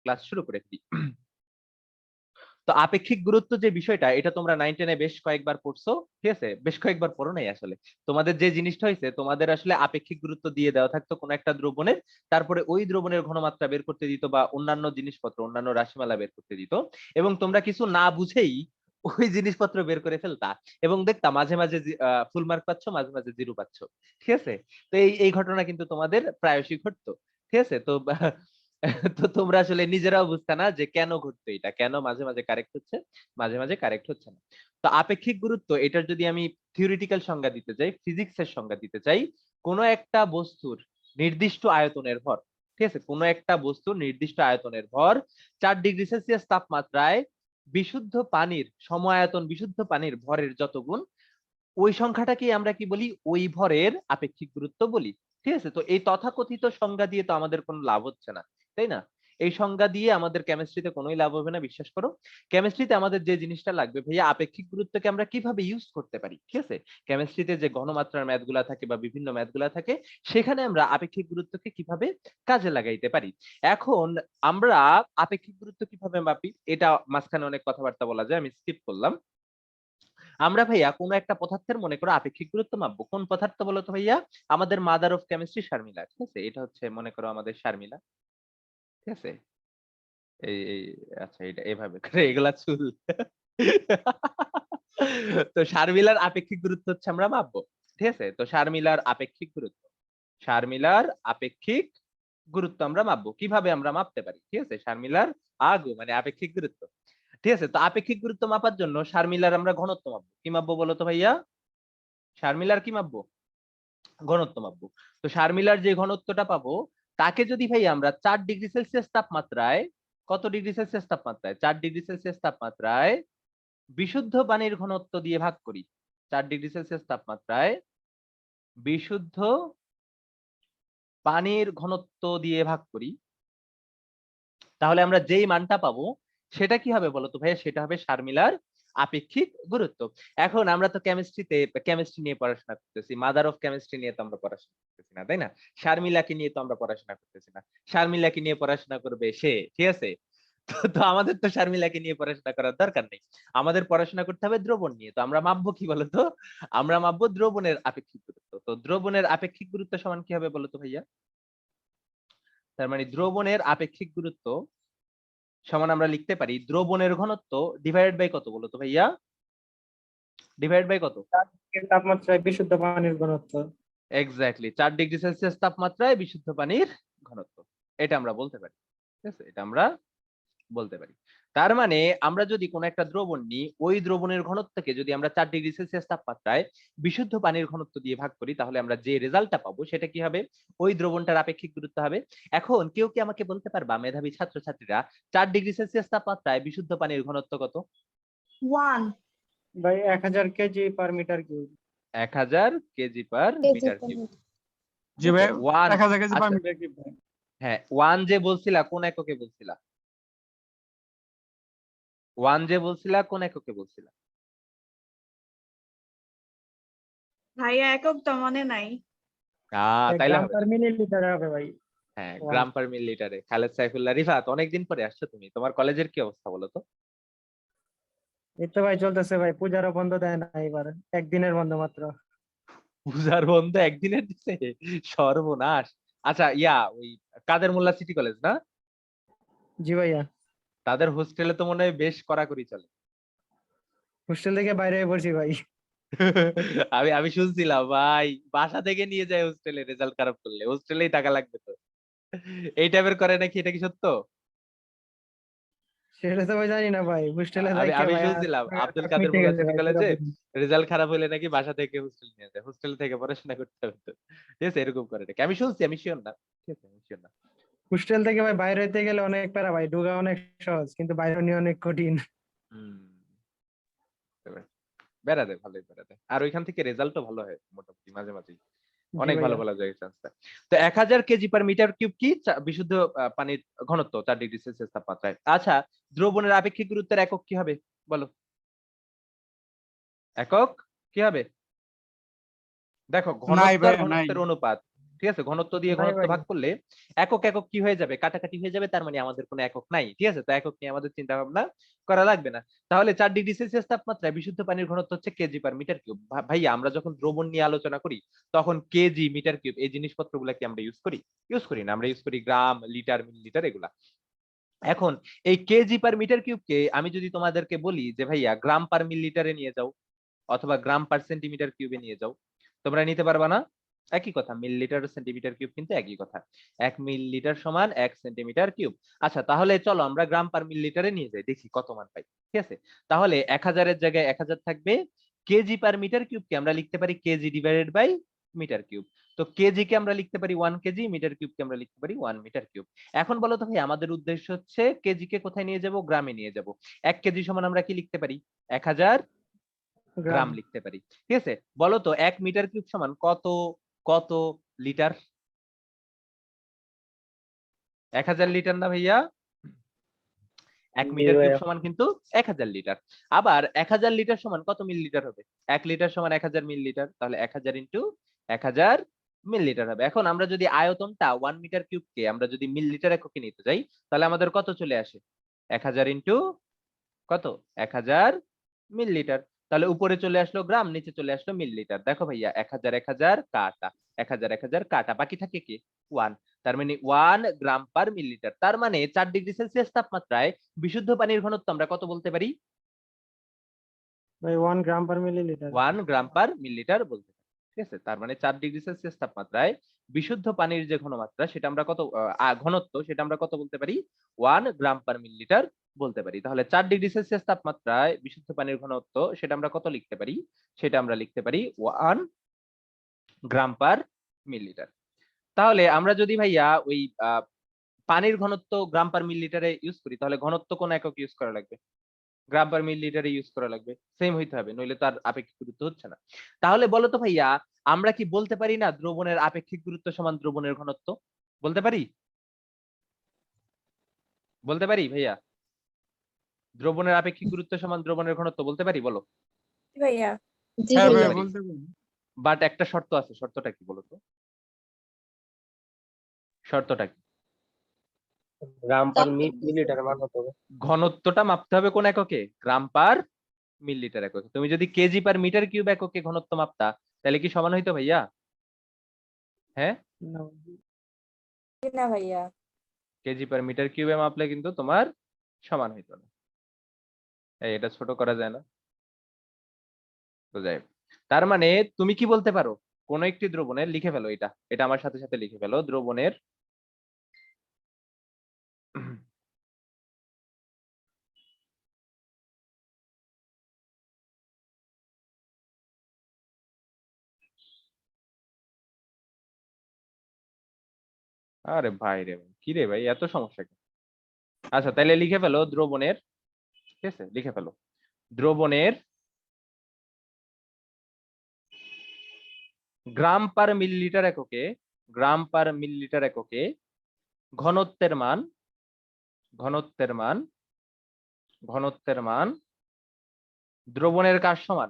Class শুরু করে ফেলি। তো আপেক্ষিক গুরুত্ব যে বিষয়টা, এটা তোমরা 9 10 এ বেশ কয়েকবার পড়ছো, ঠিক আছে? বেশ কয়েকবার পড়ো নাই আসলে। তোমাদের যে জিনিসটা হইছে, তোমাদের আসলে আপেক্ষিক গুরুত্ব দিয়ে দেওয়া থাকতো কোন একটা দ্রবণের, তারপরে ওই দ্রবণের ঘনমাত্রা বের করতে দিত বা অন্যান্য জিনিসপত্র, অন্যান্য রাশিমালা বের করতে দিত, এবং তোমরা কিছু না বুঝেই ওই জিনিসপত্র বের করে ফেলতা এবং দেখতা মাঝে মাঝে ফুল মার্ক পাচ্ছ, মাঝে মাঝে জিরো পাচ্ছ, ঠিক আছে? তো এই ঘটনা কিন্তু তোমাদের প্রায়শই ঘটতো, ঠিক আছে? তো তো তোমরা আসলে নিজেরাও বুঝতে না যে কেন ঘটতো এটা, কেন মাঝে মাঝে কারেক্ট হচ্ছে, মাঝে মাঝে কারেক্ট হচ্ছে না। তো আপেক্ষিক গুরুত্ব, এটার যদি আমি থিওরিটিক্যাল সংজ্ঞা দিতে চাই, ফিজিক্সের সংজ্ঞা দিতে চাই, কোন একটা বস্তুর নির্দিষ্ট আয়তনের ভর, ঠিক আছে? কোন একটা বস্তুর নির্দিষ্ট আয়তনের ভর 4°C তাপমাত্রায় বিশুদ্ধ পানির সম আয়তন বিশুদ্ধ পানির ভরের যত গুণ, ওই সংখ্যাটাকেই আমরা কি বলি, ওই ভরের আপেক্ষিক গুরুত্ব বলি, ঠিক আছে? তো এই তথাকথিত সংজ্ঞা দিয়ে তো আমাদের কোনো লাভ হচ্ছে না, তাই না? এই সংজ্ঞা দিয়ে আমাদের কেমিস্ট্রিতে কোনোই লাভ হবে না, বিশ্বাস করো। কেমিস্ট্রিতে আমাদের যে জিনিসটা লাগবে ভাইয়া, আপেক্ষিক গুরুত্বকে আমরা কিভাবে ইউজ করতে পারি, ঠিক আছে? কেমিস্ট্রিতে যে ঘনমাত্রার ম্যাথ গুলা থাকে বা বিভিন্ন ম্যাথ গুলা থাকে, সেখানে আমরা আপেক্ষিক গুরুত্বকে কিভাবে কাজে লাগাইতে পারি। এখন আমরা আপেক্ষিক গুরুত্ব কিভাবে মাপি, এটা মাঝখানে অনেক কথাবার্তা বলা যায়, আমি স্কিপ করলাম। আমরা ভাইয়া কোন একটা পদার্থের মনে করো আপেক্ষিক গুরুত্ব মাপবো। কোন পদার্থ বলো তো ভাইয়া? আমাদের মাদার অফ কেমিস্ট্রি শার্মিলা, ঠিক আছে? এটা হচ্ছে মনে করো আমাদের শার্মিলা, ঠিক আছে? এই আচ্ছা, এটা এভাবে করে এগুলা চুল। তো শার্মিলার আপেক্ষিক গুরুত্ব হচ্ছে আমরা মাপবো, ঠিক আছে? তো শার্মিলার আপেক্ষিক গুরুত্ব, শার্মিলার আপেক্ষিক গুরুত্ব আমরা মাপবো। কিভাবে আমরা মাপতে পারি, ঠিক আছে? শার্মিলার মানে আপেক্ষিক গুরুত্ব, ঠিক আছে? তো আপেক্ষিক গুরুত্ব মাপার জন্য শার্মিলার আমরা ঘনত্ব মাপবো। কি মাপবো বলো তো ভাইয়া? শার্মিলার কি মাপবো? ঘনত্ব মাপবো। তো শার্মিলার যে ঘনত্বটা পাবো, তাকে যদি ভাই আমরা 4°C তাপমাত্রায়, কত ডিগ্রি সেলসিয়াস তাপমাত্রায়? 4°C তাপমাত্রায় বিশুদ্ধ পানির ঘনত্ব দিয়ে ভাগ করি। 4°C তাপমাত্রায় বিশুদ্ধ পানির ঘনত্ব দিয়ে ভাগ করি, তাহলে আমরা যেই মানটা পাবো, সেটা কি হবে বলতো ভাইয়া? সেটা হবে শার্মিলার আপেক্ষিক গুরুত্ব। এখন আমরা তো কেমিস্ট্রি নিয়ে পড়াশোনা করতেছি, মাদার অফ কেমিস্ট্রি নিয়ে তো আমরা পড়াশোনা করতেছি না, তাই না? শার্মিলাকে নিয়ে তো আমরা পড়াশোনা করতেছি না। শার্মিলাকে নিয়ে পড়াশোনা করবে সে, ঠিক আছে? তো আমাদের তো শার্মিলাকে নিয়ে পড়াশোনা করার দরকার নেই। আমাদের পড়াশোনা করতে হবে দ্রবণ নিয়ে। তো আমরা মাপবো কি বলতো? আমরা মাপবো দ্রবণের আপেক্ষিক গুরুত্ব। তো দ্রবণের আপেক্ষিক গুরুত্ব সমান কি হবে বলতো ভাইয়া? তার মানে দ্রবণের আপেক্ষিক গুরুত্ব সমান আমরা লিখতে পারি দ্রবণের ঘনত্ব ডিভাইডেড বাই কত বলতো ভাইয়া? ডিভাইড বাই কত? তাপমাত্রায় বিশুদ্ধ পানির ঘনত্ব। এক্স্যাক্টলি 4°C তাপমাত্রায় বিশুদ্ধ পানির ঘনত্ব। এটা আমরা বলতে পারি, ঠিক আছে? এটা আমরা বলতে পারি। তার মানে আমরা যদি কোন একটা দ্রবণ নিই, ওই দ্রবণের ঘনত্বকে যদি আমরা 4°C তাপমাত্রায় বিশুদ্ধ পানির ঘনত্ব দিয়ে ভাগ করি, তাহলে আমরা যে রেজাল্টটা পাবো সেটা কি হবে? ওই দ্রবণটার আপেক্ষিক গুরুত্ব হবে। এখন কেউ কি আমাকে বলতে পারবা, মেধাবী ছাত্রছাত্রীরা, 4°C তাপমাত্রায় বিশুদ্ধ পানির ঘনত্ব কত? 1 ভাই 1000 KG per meter cube. 1000 KG per KG meter per cube. meter। জি ভাই, 1000 কেজি পার মিটার কিউব। হ্যাঁ, 1 যে বলছিলা কোন এককে বলছিলা? 1 যে বলছিলা কোন এককে বলছিলা? ভাইয়া একক তো মনে নাই। তাইলে গ্রাম হবে পার না। মিলিলিটার হবে ভাই। হ্যাঁ, ওয়ান। গ্রাম পার মিলিলিটারে। খালেদ সাইফুল্লাহ। রিফাত, অনেকদিন পরে আসছো তুমি, তোমার কলেজের কি অবস্থা বলো তো? এই তো ভাই চলতেছে ভাই, পূজারও বন্ধ দেয় না এবার, একদিনের বন্ধ মাত্র। পূজার বন্ধ একদিনের দিছে? সর্বনাশ। আচ্ছা, ওই কাদের মোল্লা সিটি কলেজ না? জি ভাইয়া, তাদের হোস্টেলে তো মনে হয় বেশ কড়াকড়ি চলে। হোস্টেল থেকে বাইরে হয়ে পড়ছি ভাই। আমি আমি শুনছিলাম ভাই, বাসা থেকে নিয়ে যায় হোস্টেলে, রেজাল্ট খারাপ করলে হোস্টেলেই টাকা লাগবে তো। এই টাইপের করে নাকি, এটা কি সত্য? সেটা তো ভাই জানি না ভাই, হোস্টেলে যাই আমি কে আমি ভাই, শুনছিলাম আব্দুল কাদের মিটে মোল্লা গেছে সিটি ভাই কলেজে পুরোপুরি। রেজাল্ট খারাপ হলে নাকি বাসা থেকে হোস্টেল নিয়ে যায়, হোস্টেল থেকে পড়াশোনা করতে হবে তো। ঠিক আছে, এরকম করে নাকি আমি শুনছি, আমি শিওর না, ঠিক আছে, আমি শিওর না। হোস্টেল থেকে ভাই বাইরে হইতে গেলে অনেক প্যারা ভাই, ঢোকা অনেক সহজ কিন্তু বাইরে নিয়ে অনেক কঠিন। হুম, এবার বেড়াতে ভালোই বেড়াতে, আর ওইখান থেকে রেজাল্টও ভালো হয় মোটামুটি মাঝে মাঝে, জি অনেক ভালো ভাইয়া। ভালো যায় চান্স পায়। তো 1000 কেজি পার মিটার কিউব কি বিশুদ্ধ পানির ঘনত্ব 4°C তাপমাত্রায়। আচ্ছা, দ্রবণের আপেক্ষিক গুরুত্বের একক কি হবে বলো? একক কি হবে? দেখো, নাই ঘনত্ব আর ভাইয়া নাই। ঘনত্বের অনুপাত, ঠিক আছে, ঘনত্ব দিয়ে ভাই ঘনত্ব ভাই ভাগ করলে একক একক কি হয়ে যাবে, কাটাকাটি হয়ে যাবে, তার মানে আমাদের কোনো একক নাই। ঠিক আছে, তো একক নিয়ে আমাদের চিন্তা ভাবনা করা লাগবে না। তাহলে 4°C তাপমাত্রায় বিশুদ্ধ পানির ঘনত্ব হচ্ছে কেজি পার মিটার কিউব। ভাইয়া আমরা যখন দ্রবণ নিয়ে আলোচনা করি তখন কেজি, মিটার কিউব এই জিনিসপত্রগুলো কি আমরা ইউজ করি না, আমরা ইউজ করি গ্রাম, লিটার, মিলিলিটার এগুলা। এখন এই কেজি পার মিটার কিউবকে আমি যদি তোমাদেরকে বলি যে ভাইয়া গ্রাম পার মিলিলিটারে নিয়ে যাও অথবা গ্রাম পার সেন্টিমিটার কিউবে নিয়ে যাও, তোমরা নিতে পারবা না? একই কথা, মিলিলিটার সেন্টিমিটার কিউব কিন্তু একই কথা। 1 মিলিলিটার সমান 1 সেন্টিমিটার কিউব। আচ্ছা, তাহলে চলো আমরা গ্রাম পার মিলিলিটারে নিয়ে যাই, দেখি কত মান পাই। ঠিক আছে, তাহলে 1000 এর জায়গায় 1000 থাকবে। কেজি পার মিটার কিউবকে আমরা লিখতে পারি KG divided by metre cube. তো কেজি কে আমরা লিখতে পারি 1 কেজি, মিটার কিউব কে আমরা লিখতে পারি 1 মিটার কিউব। এখন বলো তো ভাই, আমাদের উদ্দেশ্য হচ্ছে কেজি কে কোথায় নিয়ে যাব, গ্রামে নিয়ে যাব। 1 কেজি সমান আমরা কি লিখতে পারি, 1000 গ্রাম। গ্রাম লিখতে পারি। ঠিক আছে, বলো তো 1 মিটার কিউব সমান কত কত লিটার? 1000 লিটার না ভাইয়া? 1 জি মিটার কিউব ভাইয়া। সমান কিন্তু 1000 লিটার। আবার 1000 লিটার সমান কত মিলিলিটার হবে? 1 লিটার সমান 1000 মিলিলিটার, তাহলে 1000 ইনটু 1000 মিলিলিটার হবে। এখন আমরা যদি আয়তনটা 1 মিটার কিউবকে আমরা যদি মিলিলিটার এককে নিতে যাই, তাহলে আমাদের কত চলে আসে? 1000 ইনটু কত, 1000 মিলিলিটার। তাহলে উপরে চলে আসলো গ্রাম, নিচে চলে আসলো মিলিলিটার। দেখো ভাইয়া 1000 1000 কাটা, 1000 1000 কাটা, বাকি থাকে কি 1। তার মানে 1 গ্রাম পার মিলিলিটার। তার মানে 4°C তাপমাত্রায় বিশুদ্ধ পানির ঘনত্ব আমরা কত বলতে পারি? ভাই 1 গ্রাম পার মিলিলিটার। 1 গ্রাম পার মিলিলিটার বলতে পারি। ঠিক আছে, তার মানে 4°C তাপমাত্রায় বিশুদ্ধ পানির যে ঘনমাত্রা সেটা আমরা কত, ঘনত্ব সেটা আমরা কত বলতে পারি, 1 গ্রাম পার মিলিলিটার বলতে পারি। তাহলে 4°C তাপমাত্রায় বিশুদ্ধ পানির ঘনত্ব সেটা আমরা কত লিখতে পারি, সেটা আমরা লিখতে পারি 1 গ্রাম পার মিলিলিটার। তাহলে আমরা যদি ভাইয়া ওই পানির ঘনত্ব গ্রাম পার মিলিলিটারে ইউজ করি, তাহলে ঘনত্ব কোন একক ইউজ করা লাগবে, গ্রাম পার মিলিলিটারে ইউজ করা লাগবে, সেম হইতে হবে, নইলে তো আর আপেক্ষিক গুরুত্ব হচ্ছে না। তাহলে বলো তো ভাইয়া, আমরা কি বলতে পারি না দ্রবণের আপেক্ষিক গুরুত্ব সমান দ্রবণের ঘনত্ব? বলতে পারি? বলতে পারি ভাইয়া, দ্রবণের আপেক্ষিক গুরুত্ব সমান দ্রবণের ঘনত্ব বলতে পারি, বলো? ভাইয়া জি হ্যাঁ বলতে ভাইয়া পারি, বলতে পারি। বাট একটা শর্ত আছে, শর্তটা কি বলতো? শর্তটা কি? গ্রাম পার মিলিলিটার মান হতে হবে। ঘনত্বটা মাপতে হবে কোন এককে, গ্রাম পার মিলিলিটার এককে। তুমি যদি কেজি পার মিটার কিউব এককে ঘনত্ব মাপতা, তাহলে কি সমান হইতো ভাইয়া? হ্যাঁ, না, না ভাইয়া। কেজি পার মিটার কিউবে মাপলে কিন্তু তোমার সমান হইতো না। এটা ছোট করা যায় না, তো যাই হোক। তার মানে তুমি কি বলতে পারো, কোন একটি দ্রবণের, লিখে ফেলো এটা, এটা আমার সাথে সাথে লিখে ফেলো, দ্রবণের আরে ভাই রে ভাই, কি রে ভাই, এত সমস্যা কি? আচ্ছা, তাহলে লিখে ফেলো দ্রবণের, ঠিক আছে, লিখে ফেলো দ্রবণের গ্রাম পার মিলিলিটার এককে, গ্রাম পার মিলিলিটার এককে ঘনত্বের মান, ঘনত্বের মান, ঘনত্বের মান দ্রবণের কার সমান,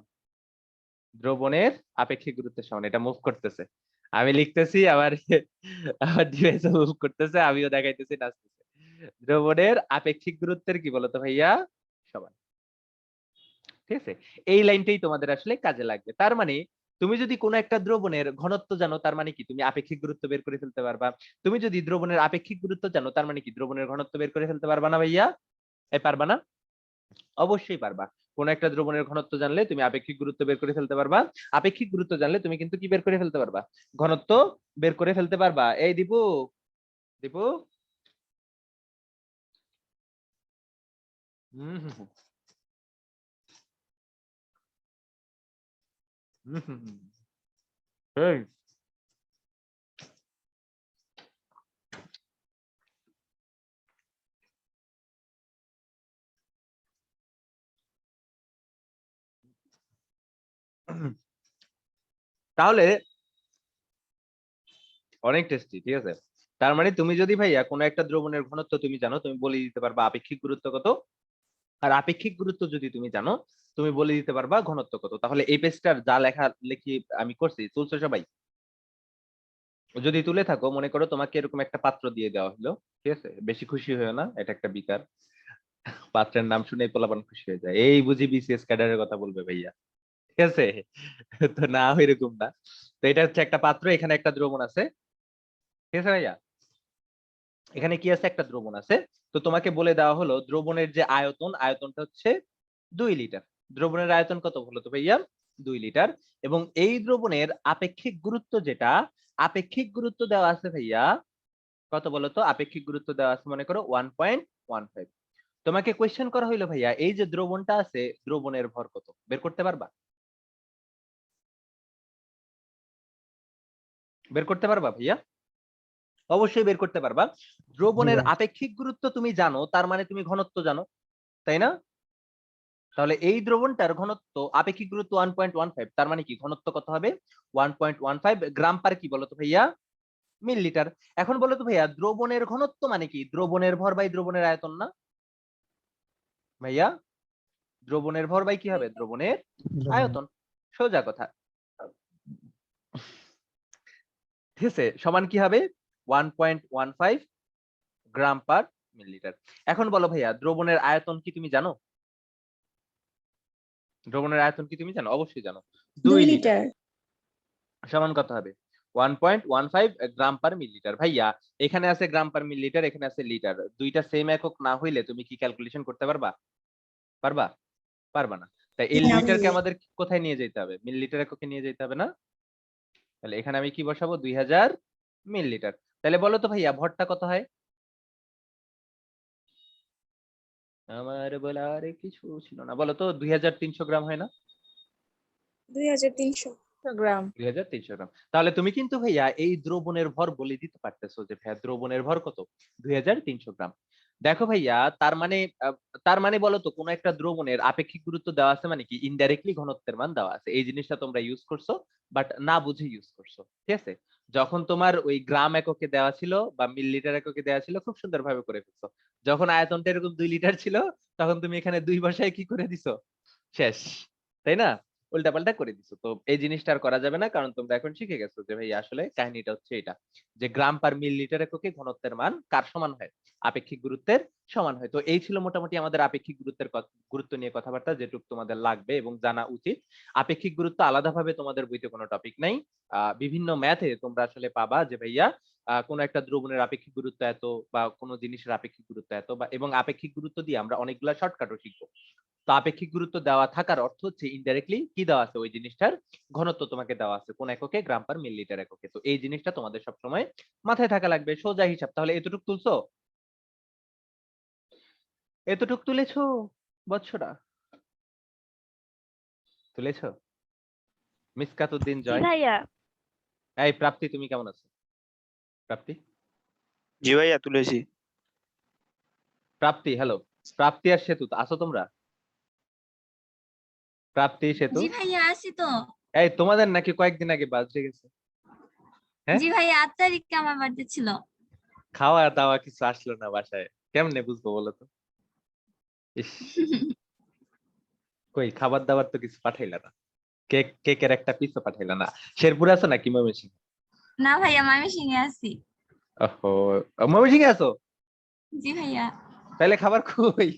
দ্রবণের আপেক্ষিক গুরুত্বের সমান। এটা মুভ করতেছে, আমি লিখতেছি আবার আবার ডিভাইসে মুভ করতেছে, আমিও দেখাইতেছি নাচতেছে। দ্রবণের আপেক্ষিক গুরুত্বের কি বলতো ভাইয়া, সমান। ঠিক আছে, এই লাইনটাই তোমাদের আসলে কাজে লাগবে। তার মানে তুমি যদি কোনো একটা দ্রবণের ঘনত্ব জানো, তার মানে কি তুমি আপেক্ষিক গুরুত্ব বের করে ফেলতে পারবা। তুমি যদি দ্রবণের আপেক্ষিক গুরুত্ব জানো, তার মানে কি দ্রবণের ঘনত্ব বের করে ফেলতে পারবা না ভাইয়া? পারবা না? অবশ্যই পারবা। কোন একটা দ্রবণের ঘনত্ব জানলে তুমি আপেক্ষিক গুরুত্ব বের করে ফেলতে পারবা। আপেক্ষিক গুরুত্ব জানলে তুমি কিন্তু কি বের করে ফেলতে পারবা, ঘনত্ব বের করে ফেলতে পারবা। এই দীপু, দীপু, হুম হুম হুম হুম হুম হুম। এই, তাহলে অনেক টেস্টি। ঠিক আছে, তার মানে তুমি যদি ভাইয়া কোনো একটা দ্রবণের ঘনত্ব তুমি জানো, তুমি বলে দিতে পারবা আপেক্ষিক গুরুত্ব কত। আর আপেক্ষিক গুরুত্ব যদি তুমি জানো, তুমি বলে দিতে পারবা ঘনত্ব কত। তাহলে এই পেজটার যা লেখা লেখি আমি করছি, চলছে সবাই? যদি তুলে থাকো, মনে করো তোমাকে এরকম একটা পাত্র দিয়ে দেওয়া হলো, ঠিক আছে, বেশি খুশি হয়েও না, এটা একটা বিকার। পাত্রের নাম শুনে পোলাপান খুশি হয়ে যায়, এই বুঝি বিসিএস ক্যাডারের কথা বলবে ভাইয়া, ঠিক আছে। তো না, এরকম না। তো এটা হচ্ছে একটা পাত্র, এখানে একটা দ্রবণ আছে, ঠিক আছে ভাইয়া। এখানে কি আছে, একটা দ্রবণ আছে। তো তোমাকে বলে দেওয়া হলো দ্রবণের যে আয়তন, আয়তনটা হচ্ছে 2 লিটার। দ্রবণের আয়তন কত বলো তো ভাইয়া? 2 লিটার। এবং এই দ্রবণের আপেক্ষিক গুরুত্ব যেটা, আপেক্ষিক গুরুত্ব দেওয়া আছে ভাইয়া, কত বলো তো? আপেক্ষিক গুরুত্ব দেওয়া আছে মনে করো 1.15। তোমাকে কোয়েশ্চেন করা হইলো ভাইয়া, এই যে দ্রবণটা আছে, দ্রবণের ভর কত বের করতে পারবা? বের করতে পারবা ভাইয়া? অবশ্যই বের করতে পারবা। জি দ্রবণের ভাই। আপেক্ষিক গুরুত্ব তুমি জানো, তার মানে তুমি ঘনত্ব জানো, তাই না? তাহলে এই দ্রবণটার ঘনত্ব, আপেক্ষিক গুরুত্ব 1.15, তার মানে কি ঘনত্ব কত হবে? 1.15 গ্রাম পার কি বলতো ভাইয়া? মিলিলিটার। এখন বলো তো ভাইয়া, দ্রবণের ঘনত্ব মানে কি? দ্রবণের ভর বাই দ্রবণের আয়তন না ভাইয়া? দ্রবণের ভর বাই কি হবে? দ্রবণের আয়তন। সোজা কথা, ঠিক আছে। সমান কি হবে? 1.15 গ্রাম পার মিলিলিটার। এখন বলো ভাইয়া, দ্রবণের আয়তন কি তুমি জানো? দ্রবণের আয়তন কি তুমি জানো? অবশ্যই জানো। 2 2 লিটার লিটার। সমান কত হবে? 1.15 গ্রাম পার মিলিলিটার। ভাইয়া এখানে আছে গ্রাম পার মিলিলিটার, এখানে আছে লিটার, দুইটা সেম একক না হইলে তুমি কি ক্যালকুলেশন করতে পারবা? পারবা? পারবা না। তাই এই না লিটারকে ভাইয়া। আমাদের কোথায় নিয়ে যেতে হবে? মিলিলিটার এককে নিয়ে যেতে হবে না? তাহলে এখানে আমি কি বসাবো? 2000 মিলিলিটার। তাহলে বলো তো ভাইয়া, ভরটা কত হয়? আমার বলার কিছু ছিল না, বলো তো। 2300 গ্রাম হয় না? 2300 গ্রাম। 2300 গ্রাম। তাহলে তুমি কিন্তু ভাইয়া এই দ্রবণের ভর বলে দিতে পারতেছো যে ভাইয়া দ্রবণের ভর কত? 2300 গ্রাম। দেখো ভাইয়া, তার মানে তার মানে বলো তো, কোন একটা দ্রবণের আপেক্ষিক গুরুত্ব দেওয়া আছে মানে কি? ইনডাইরেক্টলি ঘনত্বের মান দেওয়া আছে। এই জিনিসটা তোমরা ইউজ করছো, বাট না বুঝে ইউজ করছো, ঠিক আছে। যখন তোমার ওই গ্রাম এককে দেওয়া ছিল বা মিলিলিটার এককে দেওয়া ছিল, খুব সুন্দর ভাবে করে ফেলছো। যখন আয়তনটা এরকম 2 লিটার ছিল, তখন তুমি এখানে 2 বসায় কি করে দিছো? শেষ, তাই না? উল্টাপাল্টা করে দিছো। তো এই জিনিসটা আর করা যাবে না, কারণ তোমরা এখন শিখে গেছো যে ভাই আসলে কাহিনীটা হচ্ছে এটা, যে গ্রাম পার মিলিলিটার এককে ঘনত্বের মান কার সমান হয়? আপেক্ষিক গুরুত্বের সমান হয়। তো এই ছিল মোটামুটি আমাদের আপেক্ষিক গুরুত্বের গুরুত্ব নিয়ে কথাবার্তা, যেটুকু তোমাদের লাগবে এবং জানা উচিত। আপেক্ষিক গুরুত্ব আলাদাভাবে তোমাদের বইতে কোনো টপিক নাই। বিভিন্ন ম্যাথে তোমরা আসলে পাবা যে ভাইয়া কোন একটা দ্রবণের আপেক্ষিক গুরুত্ব এত, বা কোন জিনিসের আপেক্ষিক গুরুত্ব এত, বা এবং আপেক্ষিক গুরুত্ব দিয়ে আমরা অনেকগুলা শর্টকাটও শিখবো। তো আপেক্ষিক গুরুত্ব দেওয়া থাকার অর্থ হচ্ছে ইনডাইরেক্টলি কি দেওয়া আছে? ওই জিনিসটার ঘনত্ব তোমাকে দেওয়া আছে কোন এককে? গ্রাম পার মিলিলিটার এককে। তো এই জিনিসটা তোমাদের সবসময় মাথায় থাকা লাগবে, সোজা হিসাব। তাহলে এতটুক তুলছো? এতটুক তুলেছো বৎসরা? তুলেছো? মিসকাতুদ্দিন জি জয়। ভাইয়া। এই প্রাপ্তি, তুমি কেমন আছো? প্রাপ্তি, জি ভাইয়া তুলেছি। প্রাপ্তি, হ্যালো। প্রাপ্তি আর সেতু, আছো তোমরা? প্রাপ্তি, সেতু। জি ভাইয়া আছি তো। এই তোমাদের নাকি কয়েকদিন আগে বার্থডে গেছে? হ্যাঁ, জি ভাইয়া 8 তারিখে আমার বার্থডে ছিল। খাওয়া দাওয়া কিছু আসলো না বাসায়, কেমনে বুঝবো বলো তো? ইস, কই খাবার দাবার তো কিছু পাঠাইলা না, কেকের একটা পিসও পাঠাইলা না। শেরপুর আছো নাকি ময়মনসিংহ? না ভাইয়া ময়মনসিংহে আছি। ওহো, ময়মনসিংহে আছো? জি ভাইয়া। তাহলে খাবার কই?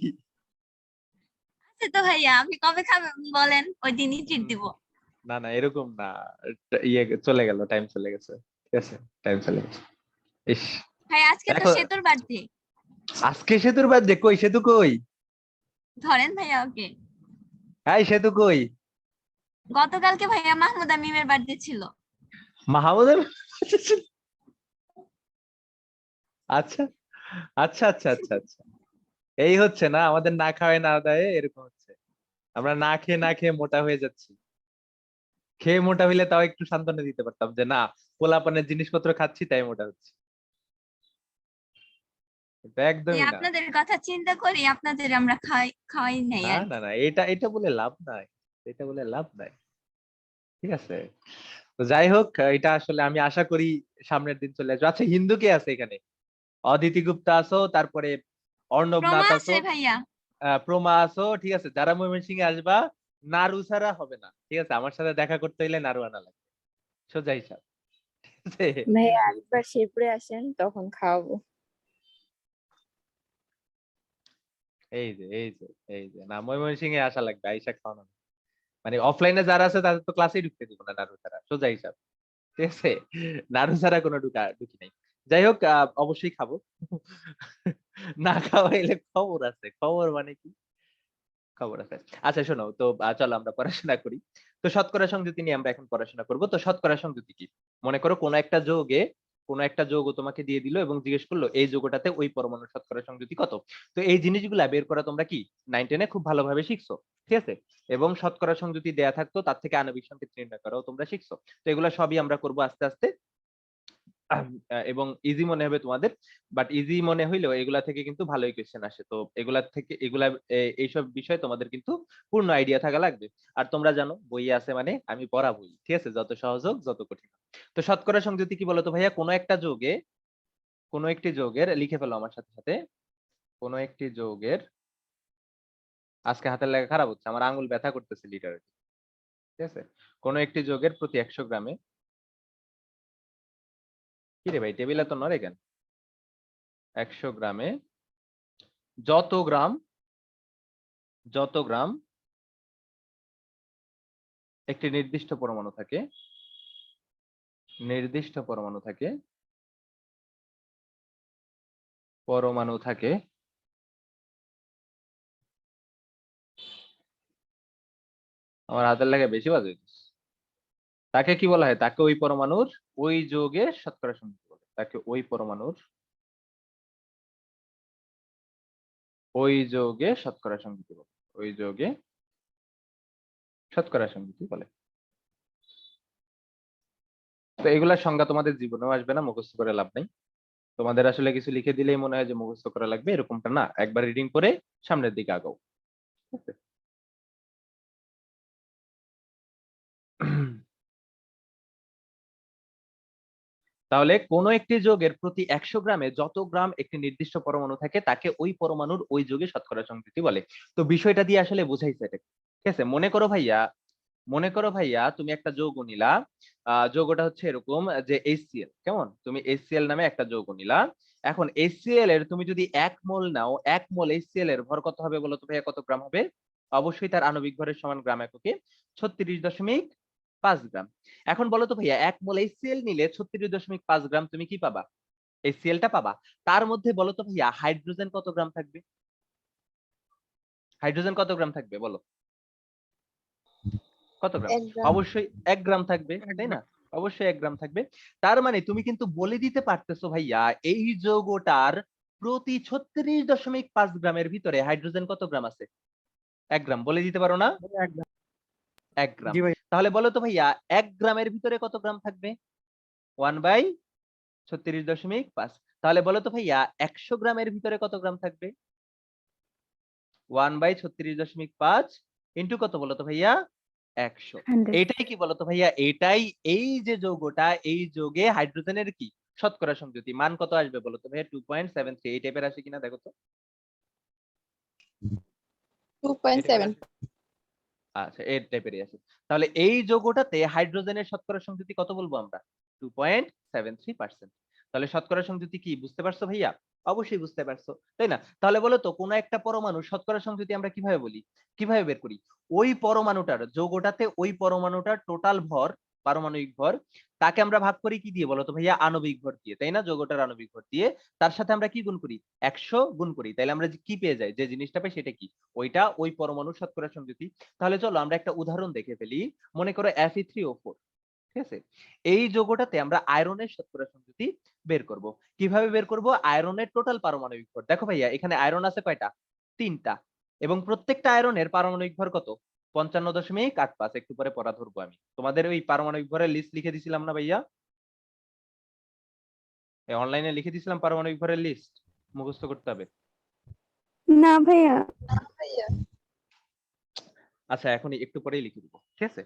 আছে তো ভাইয়া, আপনি কবে খাবেন বলেন, ওই দিনই ট্রিট দিব। না না, এরকম না। ইয়ে চলে গেল, টাইম চলে গেছে, ঠিক আছে, টাইম চলে গেছে। ইস, ভাই আজকে তো এখন সেতুর বার্থডে। আজকে সেতুর বার্থডে? কই সেতু কই? ধরেন ভাইয়া ওকে। এই সেতু কই? গতকালকে ভাইয়া মাহমুদা মিমের বার্থডে ছিল। মাহমুদের? আচ্ছা আচ্ছা আচ্ছা আচ্ছা আচ্ছা, এই হচ্ছে না আমাদের না খাওয়ায় না দায়ে, এরকম হচ্ছে। আমরা না খেয়ে না খেয়ে মোটা হয়ে যাচ্ছি। খেয়ে মোটা হইলে তাও একটু সান্ত্বনা দিতে পারতাম যে না, পোলাপানের জিনিসপত্র খাচ্ছি তাই মোটা হচ্ছে। কিন্তু একদমই না। আপনাদের কথা চিন্তা করি আপনাদের আমরা খাওয়াই নাই না আর না কি। না, এটা এটা বলে লাভ নাই, এটা বলে লাভ নাই, ঠিক আছে। তো যাই হোক, এটা আসলে আমি আশা করি সামনের দিন চলে আসবে। আচ্ছা, হিন্দু কে আছে এখানে? অদিতি গুপ্তা আছো, তারপরে অর্ণব প্রমা নাথ আছো, আছে ভাইয়া। প্রমা আছো, ঠিক আছে। যারা ময়মনসিংহে আসবা, নাড়ু ছাড়া হবে না, ঠিক আছে। আমার সাথে দেখা করতে হইলে নাড়ু আনা লাগবে, সোজা হিসাব। আছে? ভাইয়া একবার শেরপুরে আসেন তখন খাওয়াবো। এই যে না, ময়মনসিংহে আসা লাগবে, আইসা খাওয়ানো। মানে অফলাইনে যারা আছে তাদের তো ক্লাসেই ঢুকতে দিব না নাড়ু ছাড়া, সোজা হিসাব। ঠিক আছে, নাড়ু ছাড়া কোনো ঢুকি নাই। যাই হোক, অবশ্যই খাবো। না খাওয়াইলে খবর আছে, খবর মানে কি, খবর আছে। আচ্ছা শোনো তো, চলো আমরা পড়াশোনা করি। তো শতকরা সংযুতি নিয়ে আমরা এখন পড়াশোনা করব। তো শতকরা সংযুতি কি? মনে করো কোনো একটা যৌগ তোমাকে দিয়ে দিল এবং জিজ্ঞেস করলো এই যৌগটাতে ওই পরমাণুর শতকরা সংযুতি কত। তো এই জিনিসগুলা বের করা তোমরা কি 9-10 খুব ভালোভাবে শিখছো, ঠিক আছে? এবং শতকরা সংযুতি দেয়া থাকতো, তার থেকে আণবিক সংকেত নির্ণয় করাও তোমরা শিখছো। তো এগুলা সবই আমরা করব আস্তে আস্তে। এবং ইজি মনে হবে তোমাদের, বাট ইজি মনে হইলেও এগুলা থেকে কিন্তু ভালোই কোয়েশ্চেন আসে। তো এইসব বিষয়ে তোমাদের কিন্তু পূর্ণ আইডিয়া থাকা লাগবে। আর তোমরা জানো বই আছে মানে আমি পড়া বই, ঠিক আছে, যত সহজ হোক যত কঠিন হোক। তো শতকরা সংযুতি কি বলতো ভাইয়া? কোনো একটি যৌগের লিখে ফেলো আমার সাথে সাথে। কোনো একটি যৌগের, আজকে হাতের লেখা খারাপ হচ্ছে, আমার আঙ্গুল ব্যথা করতেছে লিটারে, ঠিক আছে? কোনো একটি যৌগের প্রতি 100 গ্রামে, কি রে ভাই টেবিলে তো নড়ে কেন? 100 গ্রামে যত গ্রাম একটি নির্দিষ্ট পরমাণু থাকে, আমার হাতের লেখা বেশি বাজে হইতেছে। তাকে কি বলা হয়? তাকে ওই পরমাণুর ওই যৌগের শতকরা সংযুতি বলে। তাকে ওই পরমাণুর ওই যৌগে শতকরা সংযুতি বলে। ওই যৌগে শতকরা সংযুতি বলে। তো এগুলার সংজ্ঞা তোমাদের জীবনেও আসবে না, মুখস্থ করে লাভ নাই। তোমাদের আসলে কিছু লিখে দিলেই মনে হয় যে মুখস্থ করা লাগবে, এরকমটা না। একবার রিডিং করে সামনের দিকে আগাও, ঠিক আছে? তাহলে কোন একটি যৌগের প্রতি 100 গ্রামে যত গ্রাম একটি নির্দিষ্ট পরমাণু থাকে তাকে ওই পরমাণুর ওই যৌগে শতকরা সংযুতি বলে। তো বিষয়টা দিয়ে আসলে বোঝাইছে এটা, ঠিক আছে? মনে করো ভাইয়া তুমি একটা যৌগ নিলা, যৌগটা হচ্ছে এরকম যে HCl, কেমন? তুমি HCl নামে একটা যৌগ নিলা। এখন HCl এর তুমি যদি 1 মোল নাও, 1 মোল HCl এর ভর কত হবে বলো তো ভাইয়া? কত গ্রাম হবে? অবশ্যই তার আণবিক ভরের সমান গ্রাম এককে 36.5 গ্রাম। এখন বলো তো ভাইয়া 1 মোল HCl নিলে 36.5 গ্রাম তুমি কি পাবা? HCl টা পাবা। তার মধ্যে বলো তো ভাইয়া হাইড্রোজেন কত গ্রাম থাকবে? হাইড্রোজেন কত গ্রাম থাকবে বলো? কত গ্রাম? 1 গ্রাম। অবশ্যই 1 গ্রাম থাকবে, তাই না? অবশ্যই 1 গ্রাম থাকবে। তার মানে তুমি কিন্তু বলে দিতে পারতেছো ভাইয়া এই যৌগটার প্রতি 36.5 গ্রামের ভিতরে হাইড্রোজেন কত গ্রাম আছে? 1 গ্রাম বলে দিতে পারো না? একদম। 1 গ্রাম। জি ভাই। তাহলে বলো তো ভাইয়া 1 গ্রামের ভিতরে কত গ্রাম থাকবে? 1/36.5। তাহলে বলো তো ভাইয়া 100 গ্রামের ভিতরে কত গ্রাম থাকবে? 1/36.5 ইন্টু কত বলো তো ভাইয়া? 100। 100। এটাই কি বলতো ভাইয়া? এটাই, এই যে যৌগটা, এই যৌগে হাইড্রোজেনের কি শতকরা সংযুতি মান কত আসবে বলতো ভাইয়া? 2.73। এই টাইপের আসে কিনা দেখো তো। এই টাইপের 2.7। আসে? আচ্ছা, এই টাইপেরই আছে। তাহলে এই যৌগটাতে হাইড্রোজেনের শতকরা সংযুতি কত বলবো আমরা? 2.73%। তাহলে শতকরা সংযুতি কি বুঝতে পারছো ভাইয়া? অবশ্যই বুঝতে পারছো, তাই না? তাহলে বলো তো কোন একটা পরমাণুর শতকরা সংযুতি আমরা কিভাবে বলি, কিভাবে বের করি? ওই পরমাণুটার, যৌগটাতে ওই পরমাণুটার টোটাল ভর, পারমাণবিক ভর, তাকে আমরা ভাগ করি কি দিয়ে বলো তো ভাইয়া? আণবিক ভর দিয়ে, তাই না? যৌগটার আণবিক ভর দিয়ে তার সাথে আমরা কি গুণ করি? 100 গুণ করি। তাহলে আমরা কি পেয়ে যাই? যে জিনিসটা পাই সেটা কি? ওইটা ওই পরমাণুর শতকরা সংযুতি। তাহলে চলো আমরা একটা উদাহরণ দেখে ফেলি। মনে করো Fe3O4, ঠিক আছে? এই যৌগটাতে আমরা আয়রনের শতকরা সংযুতি বের করব। কিভাবে বের করব? আয়রনের টোটাল পারমাণবিক ভর। দেখো ভাইয়া এখানে আয়রন আছে কয়টা? 3টা। এবং প্রত্যেকটা আয়রনের পারমাণবিক ভর কত? 55.85। একটু পরে পড়া ধরবো আমি। তোমাদের ওই পারমাণবিক ভরের লিস্ট লিখে দিছিলাম না ভাইয়া? অনলাইনে লিখে দিছিলাম পারমাণবিক ভরের লিস্ট, মুখস্থ করতে হবে। না ভাইয়া। আচ্ছা এখনই একটু পরেই লিখে দিব, ঠিক আছে?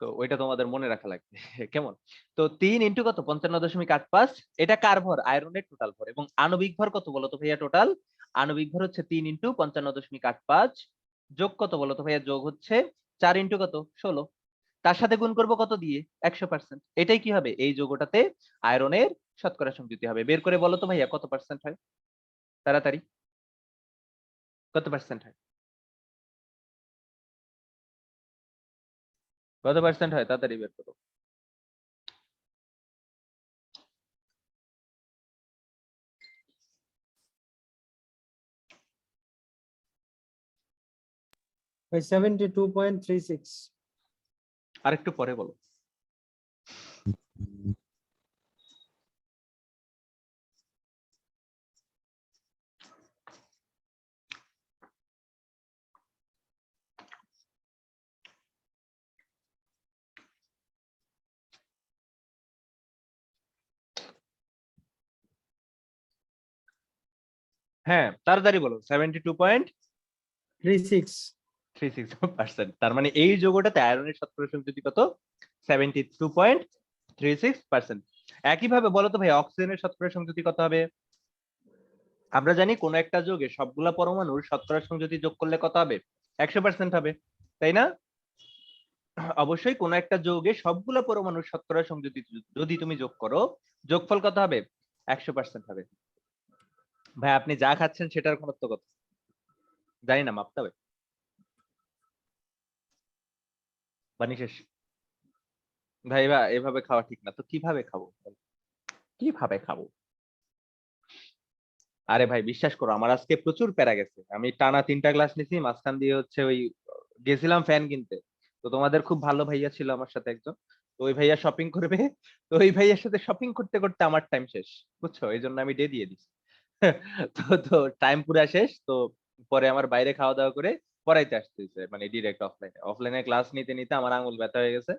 তো ওইটা তোমাদের মনে রাখা লাগবে। কেমন? তো 3 ইন্টু কত? 55.85। এটা কার ভর? আয়রনের টোটাল ভর। এবং আণবিক ভর কত বলতো ভাইয়া? টোটাল আণবিক ভর হচ্ছে 3 ইন্টু 55.85 যোগ কত বলতো ভাইয়া? যোগ হচ্ছে 4 ইন্টু কত? 16। তার সাথে গুণ করব কত দিয়ে? 100%। এটাই কি হবে? এই যৌগটাতে আয়রনের শতকরা সংযুতি হবে। বের করে বলো তো ভাইয়া কত পার্সেন্ট হয়? তাড়াতাড়ি কত পার্সেন্ট হয়? কত পার্সেন্ট হয়? তাড়াতাড়ি বের করো। ভাই 72.36। আরেকটু পরে বলো। হ্যাঁ তাড়াতাড়ি বলো। 72.36%। 36। তার মানে এই যৌগটাতে আয়রনের শতকরা সংযুতি কত? 72.36%। একইভাবে বলো তো ভাই অক্সিজেনের শতকরা সংযুতি কত হবে? আমরা জানি কোন একটা যৌগে সবগুলা পরমাণুর শতকরা সংযুতি যোগ করলে কত হবে? 100% হবে, তাই না? অবশ্যই কোন একটা যৌগে সবগুলা পরমাণুর শতকরা সংযুতি যদি তুমি যোগ করো, যোগফল কত হবে? 100% হবে। ভাই আপনি যা খাচ্ছেন সেটার ঘনত্ব কত? জানি না, মাপতে হবে। পানি শেষ। ভাইবা এভাবে খাওয়া ঠিক না তো, কিভাবে খাবো? কিভাবে খাবো? আরে ভাই বিশ্বাস করো আমার আজকে প্রচুর প্যারা গেছে। আমি টানা 3টা ক্লাস নিছি, মাঝখান দিয়ে হচ্ছে ওই গেছিলাম ফ্যান কিনতে। তো তোমাদের খুব ভালো ভাইয়া ছিল আমার সাথে একজন, তো ওই ভাইয়া শপিং করবে। তো ওই ভাইয়ার সাথে শপিং করতে করতে আমার টাইম শেষ, বুঝছো? এই জন্য আমি ডে দিয়ে দিছি। তো তো টাইম পুরা শেষ। তো পরে আমার বাইরে খাওয়া দাওয়া করে পড়াইতে আসতে হয়েছে, মানে ডিরেক্ট অফলাইনে ক্লাস নিতে নিতে আমার আঙুল ব্যথা হয়ে গেছে।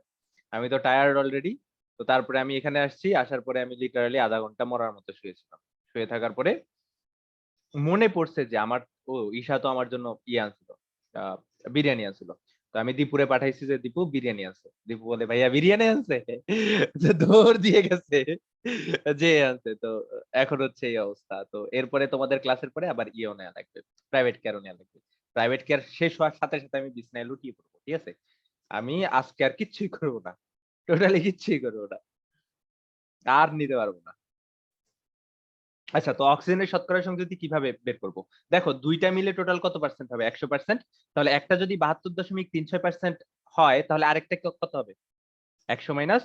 আমি তো টায়ার্ড অলরেডি। তো তারপরে আমি এখানে আসছি, আসার পরে আমি লিটারালি আধা ঘন্টা মরার মতো শুয়েছিলাম। শুয়ে থাকার পরে মনে পড়ছে যে আমার ঈশা তো আমার জন্য ইয়ে আনছিল, আহ, বিরিয়ানি আনছিল। তো আমি দীপুরে পাঠাইছি যে দীপু বিরিয়ানি আছে। দীপু বলে ভাইয়া বিরিয়ানি আনছে। যে দৌড় দিয়ে গেছে যে আনছে। তো এখন হচ্ছে এই অবস্থা। তো এরপরে তোমাদের ক্লাসের পরে আবার ইয়েও নেওয়া লাগবে, প্রাইভেট কেয়ারও নেওয়া লাগবে। প্রাইভেট কেয়ার শেষ হওয়ার সাথে সাথে আমি বিছনায় লুটিয়ে পড়বো, ঠিক আছে? আমি আজকে আর কিচ্ছুই করবো না, টোটালি কিচ্ছুই করবো না, আর নিতে পারবো না। আচ্ছা, তো অক্সিজেনের শতকরা সংযুতি কিভাবে বের করব? দেখো দুইটা মিলে টোটাল কত পার্সেন্ট হবে? 100%। তাহলে একটা যদি 72.36% হয়, তাহলে আরেকটা কত হবে? 100 মাইনাস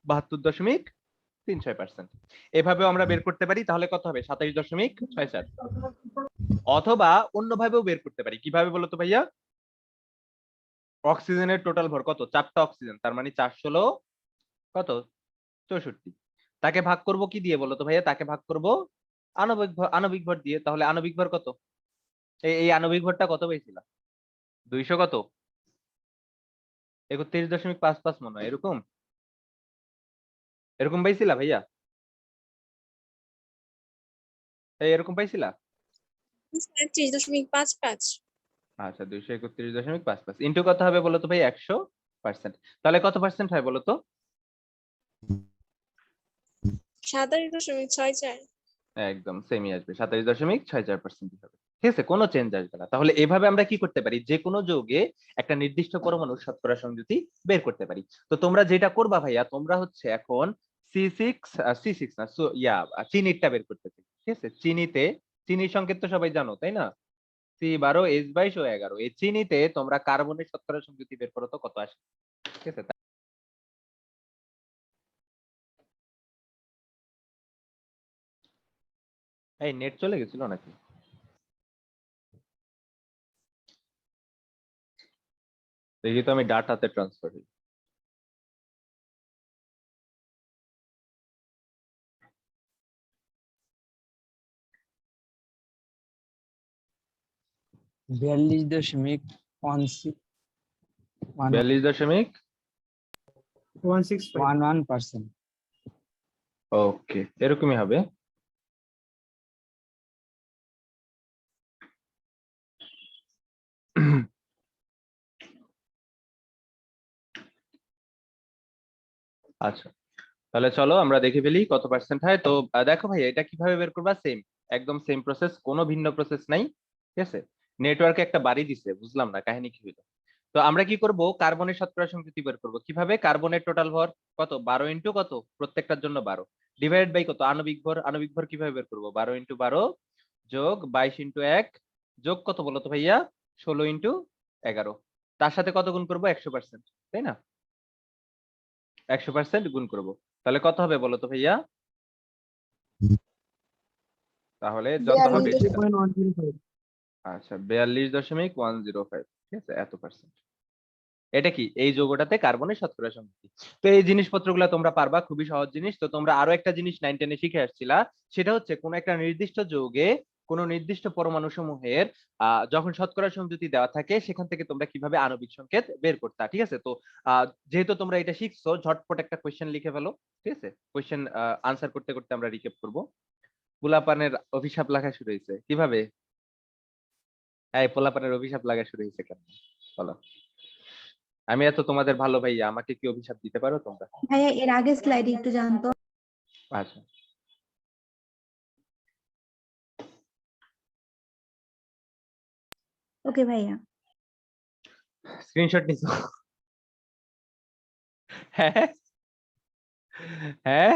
72.36%। এভাবেও আমরা বের করতে পারি। তাহলে কত হবে? 27.64। অথবা অন্যভাবেও বের করতে পারি। কিভাবে বলো তো ভাইয়া? অক্সিজেনের টোটাল ভর কত? 4টা অক্সিজেন, তার মানে 4 ষোলো কত? 64। তাকে ভাগ করব কি দিয়ে বলো তো ভাইয়া? তাকে ভাগ করব আণবিক ভর দিয়ে। তাহলে আণবিক ভর কত? এই আণবিক ভরটা কত পেয়েছিলাম? 200 কত? 31.55 মনে হয়, এরকম এরকম পাইছিলা ভাইয়া? এরকম পাইছিলা? 37.55। আচ্ছা, 231.55 ইন্টু কত হবে বলো তো ভাই? 100%। তাহলে কত পার্সেন্ট হয় বলো তো? 27.64। একদম সেমই আসবে, 27.64% হবে। ঠিক আছে, কোনো চেঞ্জ আসবে না। তাহলে এভাবে আমরা কি করতে পারি? যে কোনো যৌগে একটা নির্দিষ্ট পরমাণুর শতকরা সংযুতি বের করতে পারি। তো তোমরা যেটা করবা ভাইয়া, তোমরা হচ্ছে এখন C6 না চিনিটা বের করতেছি। ঠিক আছে, চিনির সংকেত তো সবাই জানো তাই না? C12H22O11। এই চিনিতে তোমরা কার্বনের শতকরা সংযুতি বের করো তো কত আসে। ঠিক আছে, এই নেট চলে গেছিল নাকি? দেখি তো, আমি ডাটাতে ট্রান্সফার হই। বিয়াল্লিশ দশমিক 42.11%। 165। ওকে, এরকমই হবে। আচ্ছা, তাহলে চলো আমরা দেখে ফেলি কত পার্সেন্ট হয়। তো দেখো ভাই এটা কিভাবে বের করবা? সেম, একদম সেম প্রসেস, কোনো ভিন্ন প্রসেস নাই। ঠিক আছে, নেটওয়ার্কে একটা বাড়ি দিছে, বুঝলাম না কাহিনী কি হইলো। তো আমরা কি করব, কার্বনের শতকরা সংযুতি বের করব কিভাবে? কার্বনের টোটাল ভর কত, 12 ইনটু কত, প্রত্যেকটার জন্য 12 ডিভাইড বাই কত, আণবিক ভর। আণবিক ভর কিভাবে বের করব, 12 ইনটু 12 যোগ 22 ইনটু 1 যোগ কত বলো তো ভাইয়া, 16 ইনটু 11। তার সাথে কত গুণ করব, 100%, তাই না? 100% গুণ করব, তাহলে কত হবে বলো তো ভাইয়া? তাহলে যত হবে সেটা, 42.105 আচ্ছা 42.105, ঠিক আছে, এত পার্সেন্ট। এটা কি, এই যৌগটাতে কার্বনের শতকরা সংযুতি। তো এই জিনিসপত্রগুলো তোমরা পারবা, খুবই সহজ জিনিস। তো তোমরা আরো একটা জিনিস 9 10 এ শিখে আসছিলা, সেটা হচ্ছে কোন একটা নির্দিষ্ট যৌগে কোন নির্দিষ্ট পরমাণু সমূহের যখন শতকরা সংযুতি দেওয়া থাকে সেখান থেকে তোমরা কিভাবে আণবিক সংকেত বের করতা, ঠিক আছে? তো যেহেতু তোমরা এটা শিখছো, ঝটপট একটা কোশ্চেন লিখে ফেলো, ঠিক আছে? কোশ্চেন আনসার করতে করতে আমরা রিক্যাপ করব। পোলাপানের অভিশাপ লেখা শুরু হয়েছে কিভাবে? এই পোলাপানের অভিশাপ লাগা শুরু হয়েছে কেন বলো? আমি এত তোমাদের ভালো ভাইয়া, আমাকে কি অভিশাপ দিতে পারো তোমরা? ভাইয়া এর আগে স্লাইডে একটু জানতো। আচ্ছা, ওকে ভাইয়া। স্ক্রিনশট নিছো? হ্যাঁ হ্যাঁ,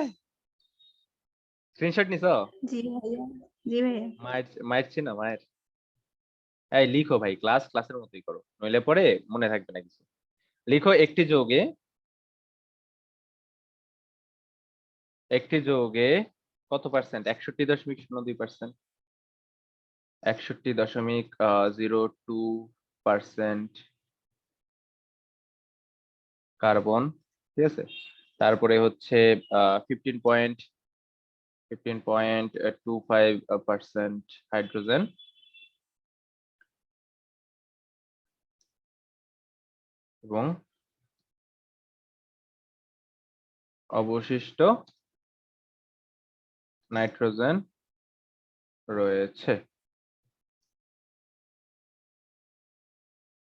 স্ক্রিনশট নিছো? জি ভাইয়া। জি ভাইয়া। মায়ের মায়ের চিনো, মায়ের? এই লিখো ভাই, ক্লাসের মতোই করো, নইলে পরে মনে থাকবে না কিছু। লিখো, একটি যৌগে কত পার্সেন্ট, 61.02%, 61.02% কার্বন, ঠিক আছে? তারপরে হচ্ছে 15.25% হাইড্রোজেন এবং অবশিষ্ট নাইট্রোজেন রয়েছে।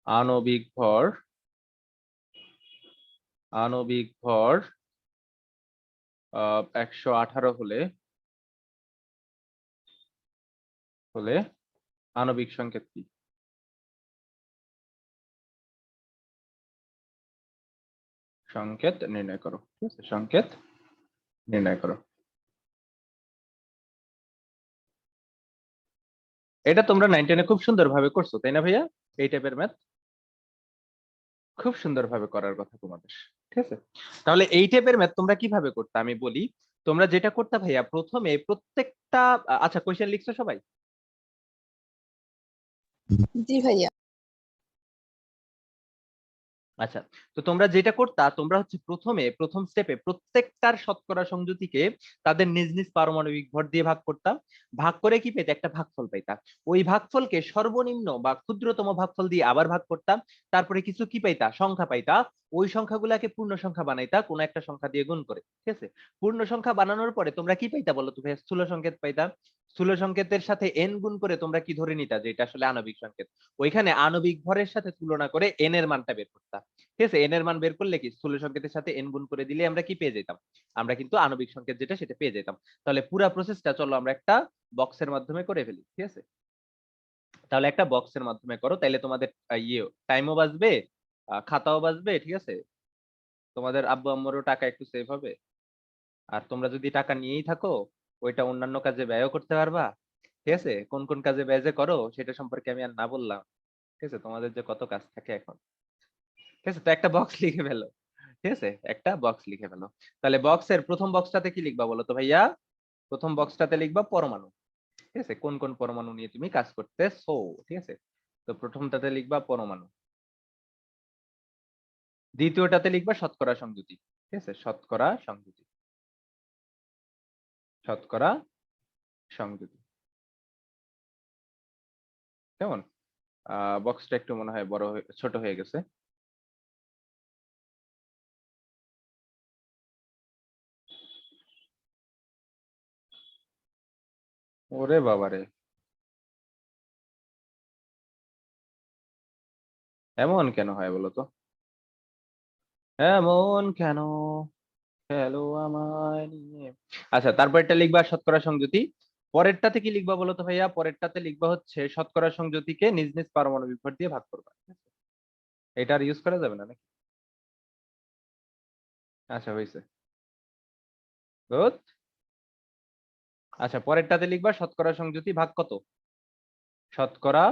আণবিক ভর 118 হলে আণবিক সংকেত কি? সংকেত নির্ণয় করো, ঠিক আছে? সংকেত নির্ণয় করো। এটা তোমরা 9 10 এ খুব সুন্দরভাবে করছো, তাই না ভাইয়া? এই টাইপের ম্যাথ খুব সুন্দরভাবে করার কথা তোমাদের, ঠিক আছে? তাহলে এই টাইপের ম্যাথ তোমরা কিভাবে করতে আমি বলি। তোমরা যেটা করতে ভাইয়া, প্রথমে প্রত্যেকটা আচ্ছা, কোশ্চেন লিখছো সবাই? জি ভাইয়া। আচ্ছা, তো তোমরা যেটা করতা, তোমরা হচ্ছে প্রথম স্টেপে প্রত্যেকটার শতকরা সংযুতিকে তাদের নিজ নিজ পারমাণবিক ভর দিয়ে ভাগ করতাম। ভাগ করে কি পেতে, একটা ভাগফল পাইতা। ওই ভাগফলকে সর্বনিম্ন বা ক্ষুদ্রতম ভাগফল দিয়ে আবার ভাগ করতাম। তারপরে কিছু কি পাইতা, সংখ্যা পাইতা। ওই সংখ্যাগুলাকে পূর্ণ সংখ্যা বানাইতা কোন একটা সংখ্যা দিয়ে গুণ করে, ঠিক আছে? পূর্ণ সংখ্যা বানানোর পরে তোমরা কি পাইতা বলো তো ভাই? স্থূল সংকেত পাইতা। স্থূল সংকেতের সাথে n গুণ করে তোমরা কি ধরে নিতা, যে এটা আসলে আণবিক সংকেত। ওইখানে আণবিক ভরের সাথে তুলনা করে n এর মানটা বের করতাম, ঠিক আছে? n এর মান বের করলে কি, স্থূল সংকেতের সাথে n গুণ করে দিলে আমরা কি পেয়ে যেতাম, আমরা কিন্তু আণবিক সংকেত যেটা সেটা পেয়ে যেতাম। তাহলে পুরো প্রসেসটা চলো আমরা একটা বক্সের মাধ্যমে করে ফেলি, ঠিক আছে? তাহলে একটা বক্সের মাধ্যমে করো, তাইলে তোমাদের টাইমও বাঁচবে, খাতাও বাঁচবে, ঠিক আছে? তোমাদের আব্বু আম্মুরও টাকা একটু সেভ হবে। আর তোমরা যদি টাকা নিয়েই থাকো, ওইটা অন্যান্য কাজে ব্যয়ও করতে পারবা, ঠিক আছে? কোন কোন কাজে ব্যয় যে করো সেটা সম্পর্কে আমি আর না বললাম, ঠিক আছে? তোমাদের যে কত কাজ থাকে এখন, ঠিক আছে? তো একটা বক্স লিখে ফেলো, ঠিক আছে? একটা বক্স লিখে ফেলো। তাহলে বক্সের প্রথম বক্সটাতে কি লিখবা বলো তো ভাইয়া? প্রথম বক্সটাতে লিখবা পরমাণু, ঠিক আছে? কোন কোন পরমাণু নিয়ে তুমি কাজ করতেছো, ঠিক আছে? তো প্রথমটাতে লিখবা পরমাণু। দ্বিতীয়টাতে লিখবা শতকরা সংযুতি, ঠিক আছে? শতকরা সংযুতি, শতকরা সংযুতি। কেমন? বক্সটা একটু মনে হয় ছোট হয়ে গেছে। ওরে বাবারে, এমন কেন হয় বলো তো? এমন কেন খেলো আমায় নিয়ে। আচ্ছা, তারপরটা লিখবা শতকরা সংযুতি। পরেরটাতে কি লিখবা বলো তো ভাইয়া? পরেরটাতে লিখবা হচ্ছে শতকরা সংযুতিকে নিজ নিজ পারমাণবিক ভর দিয়ে ভাগ করবা, ঠিক আছে? এটা আর ইউজ করা যাবে না নাকি? আচ্ছা হয়েছে, গুড। আচ্ছা পরেরটাতে লিখবা শতকরা সংযুতি ভাগ কত? শতকরা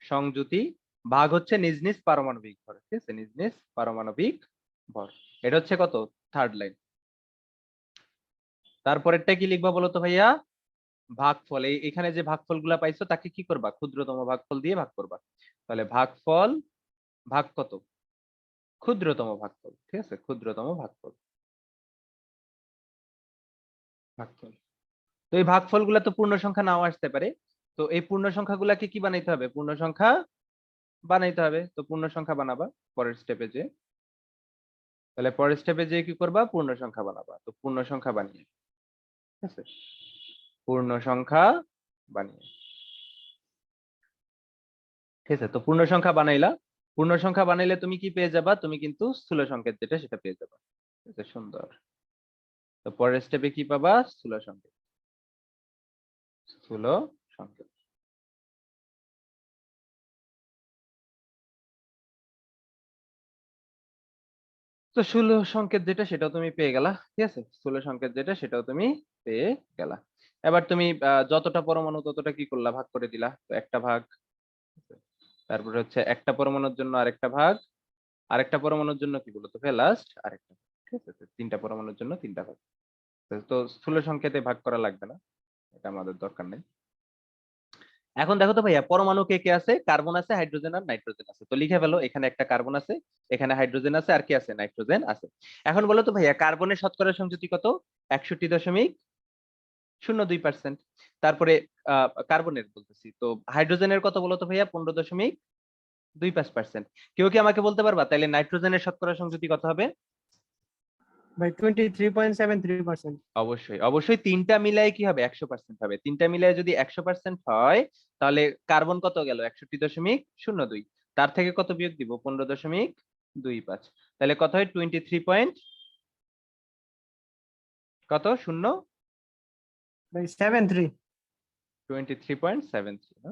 সংযুতি ভাগ হচ্ছে নিজ নিজ পারমাণবিক ভর, ঠিক আছে, নিজ নিজ পারমাণবিক ভর। এটা হচ্ছে কত? Third line. তারপরেরটা কি লিখবা বলো তো ভাইয়া? ভাগফল। এখানে যে ভাগফল গুলা পাইছো তাকে কি করবা? ক্ষুদ্রতম ভাগফল দিয়ে ভাগ করবা। তাহলে ভাগফল ভাগ কত? ক্ষুদ্রতম ভাগফল, ঠিক আছে, ক্ষুদ্রতম ভাগফল। ভাগফল। তো এই ভাগফল গুলা তো পূর্ণ সংখ্যা নাও আসতে পারে, তো এই পূর্ণ সংখ্যা গুলাকে কি বানাইতে হবে? পূর্ণ সংখ্যা বানাইতে হবে। তো পূর্ণ সংখ্যা বানাবা পরের স্টেপে যে, তাহলে পরের স্টেপে যে কি করবা? পূর্ণ সংখ্যা বানাবা। তো পূর্ণ সংখ্যা বানিয়ে, ঠিক আছে, পূর্ণ সংখ্যা বানিয়ে, ঠিক আছে। তো পূর্ণ সংখ্যা বানাইলা, পূর্ণ সংখ্যা বানাইলে তুমি কি পেয়ে যাবা? তুমি কিন্তু স্থূল সংকেত যেটা সেটা পেয়ে যাবা, ঠিক আছে, সুন্দর। তো পরের স্টেপে কি পাবা? স্থূল সংকেত, স্থূল সংকেত। তো স্থূল সংকেত যেটা সেটাও তুমি পেয়ে গেলা, ঠিক আছে, স্থূল সংকেত যেটা সেটাও তুমি পেয়ে গেলা। এবার তুমি যতটা পরমাণু ততটা কি করলা? ভাগ করে দিলা। তো একটা ভাগ, তারপরে হচ্ছে একটা পরমাণুর জন্য আরেকটা ভাগ, আরেকটা পরমাণুর জন্য কি বলতো ভাই? লাস্ট আরেকটা, ঠিক আছে, তিনটা পরমাণুর জন্য তিনটা ভাগ। তো স্থূল সংকেতে ভাগ করা লাগবে না, এটা আমাদের দরকার নেই। এখন দেখো তো ভাইয়া, পরমাণু কে কে আছে? কার্বন আছে, হাইড্রোজেন আর নাইট্রোজেন আছে। তো লিখে ফেলো, এখানে একটা কার্বন আছে, এখানে হাইড্রোজেন আছে, আর কি আছে? নাইট্রোজেন আছে। এখন বলো তো ভাইয়া, কার্বনের শতকরা সংযুতি কত? 61.02%। তারপরে কার্বনের বলতেছি, তো হাইড্রোজেনের কত বলো তো ভাইয়া? 15.25%। কেউ কি আমাকে বলতে পারবা তাহলে নাইট্রোজেনের শতকরা সংযুতি কত হবে? ভাই 23.73%। অবশ্যই অবশ্যই, তিনটা মিলাই কি হবে? 100% হবে। তিনটা মিলাই যদি 100% হয়, তাহলে কার্বন কত গেল? 61.02। তার থেকে কত বিয়োগ দিব? 15.25। তাহলে কত হয়? 23 পয়েন্ট কত? শূন্য ভাই 73। 23.73 না?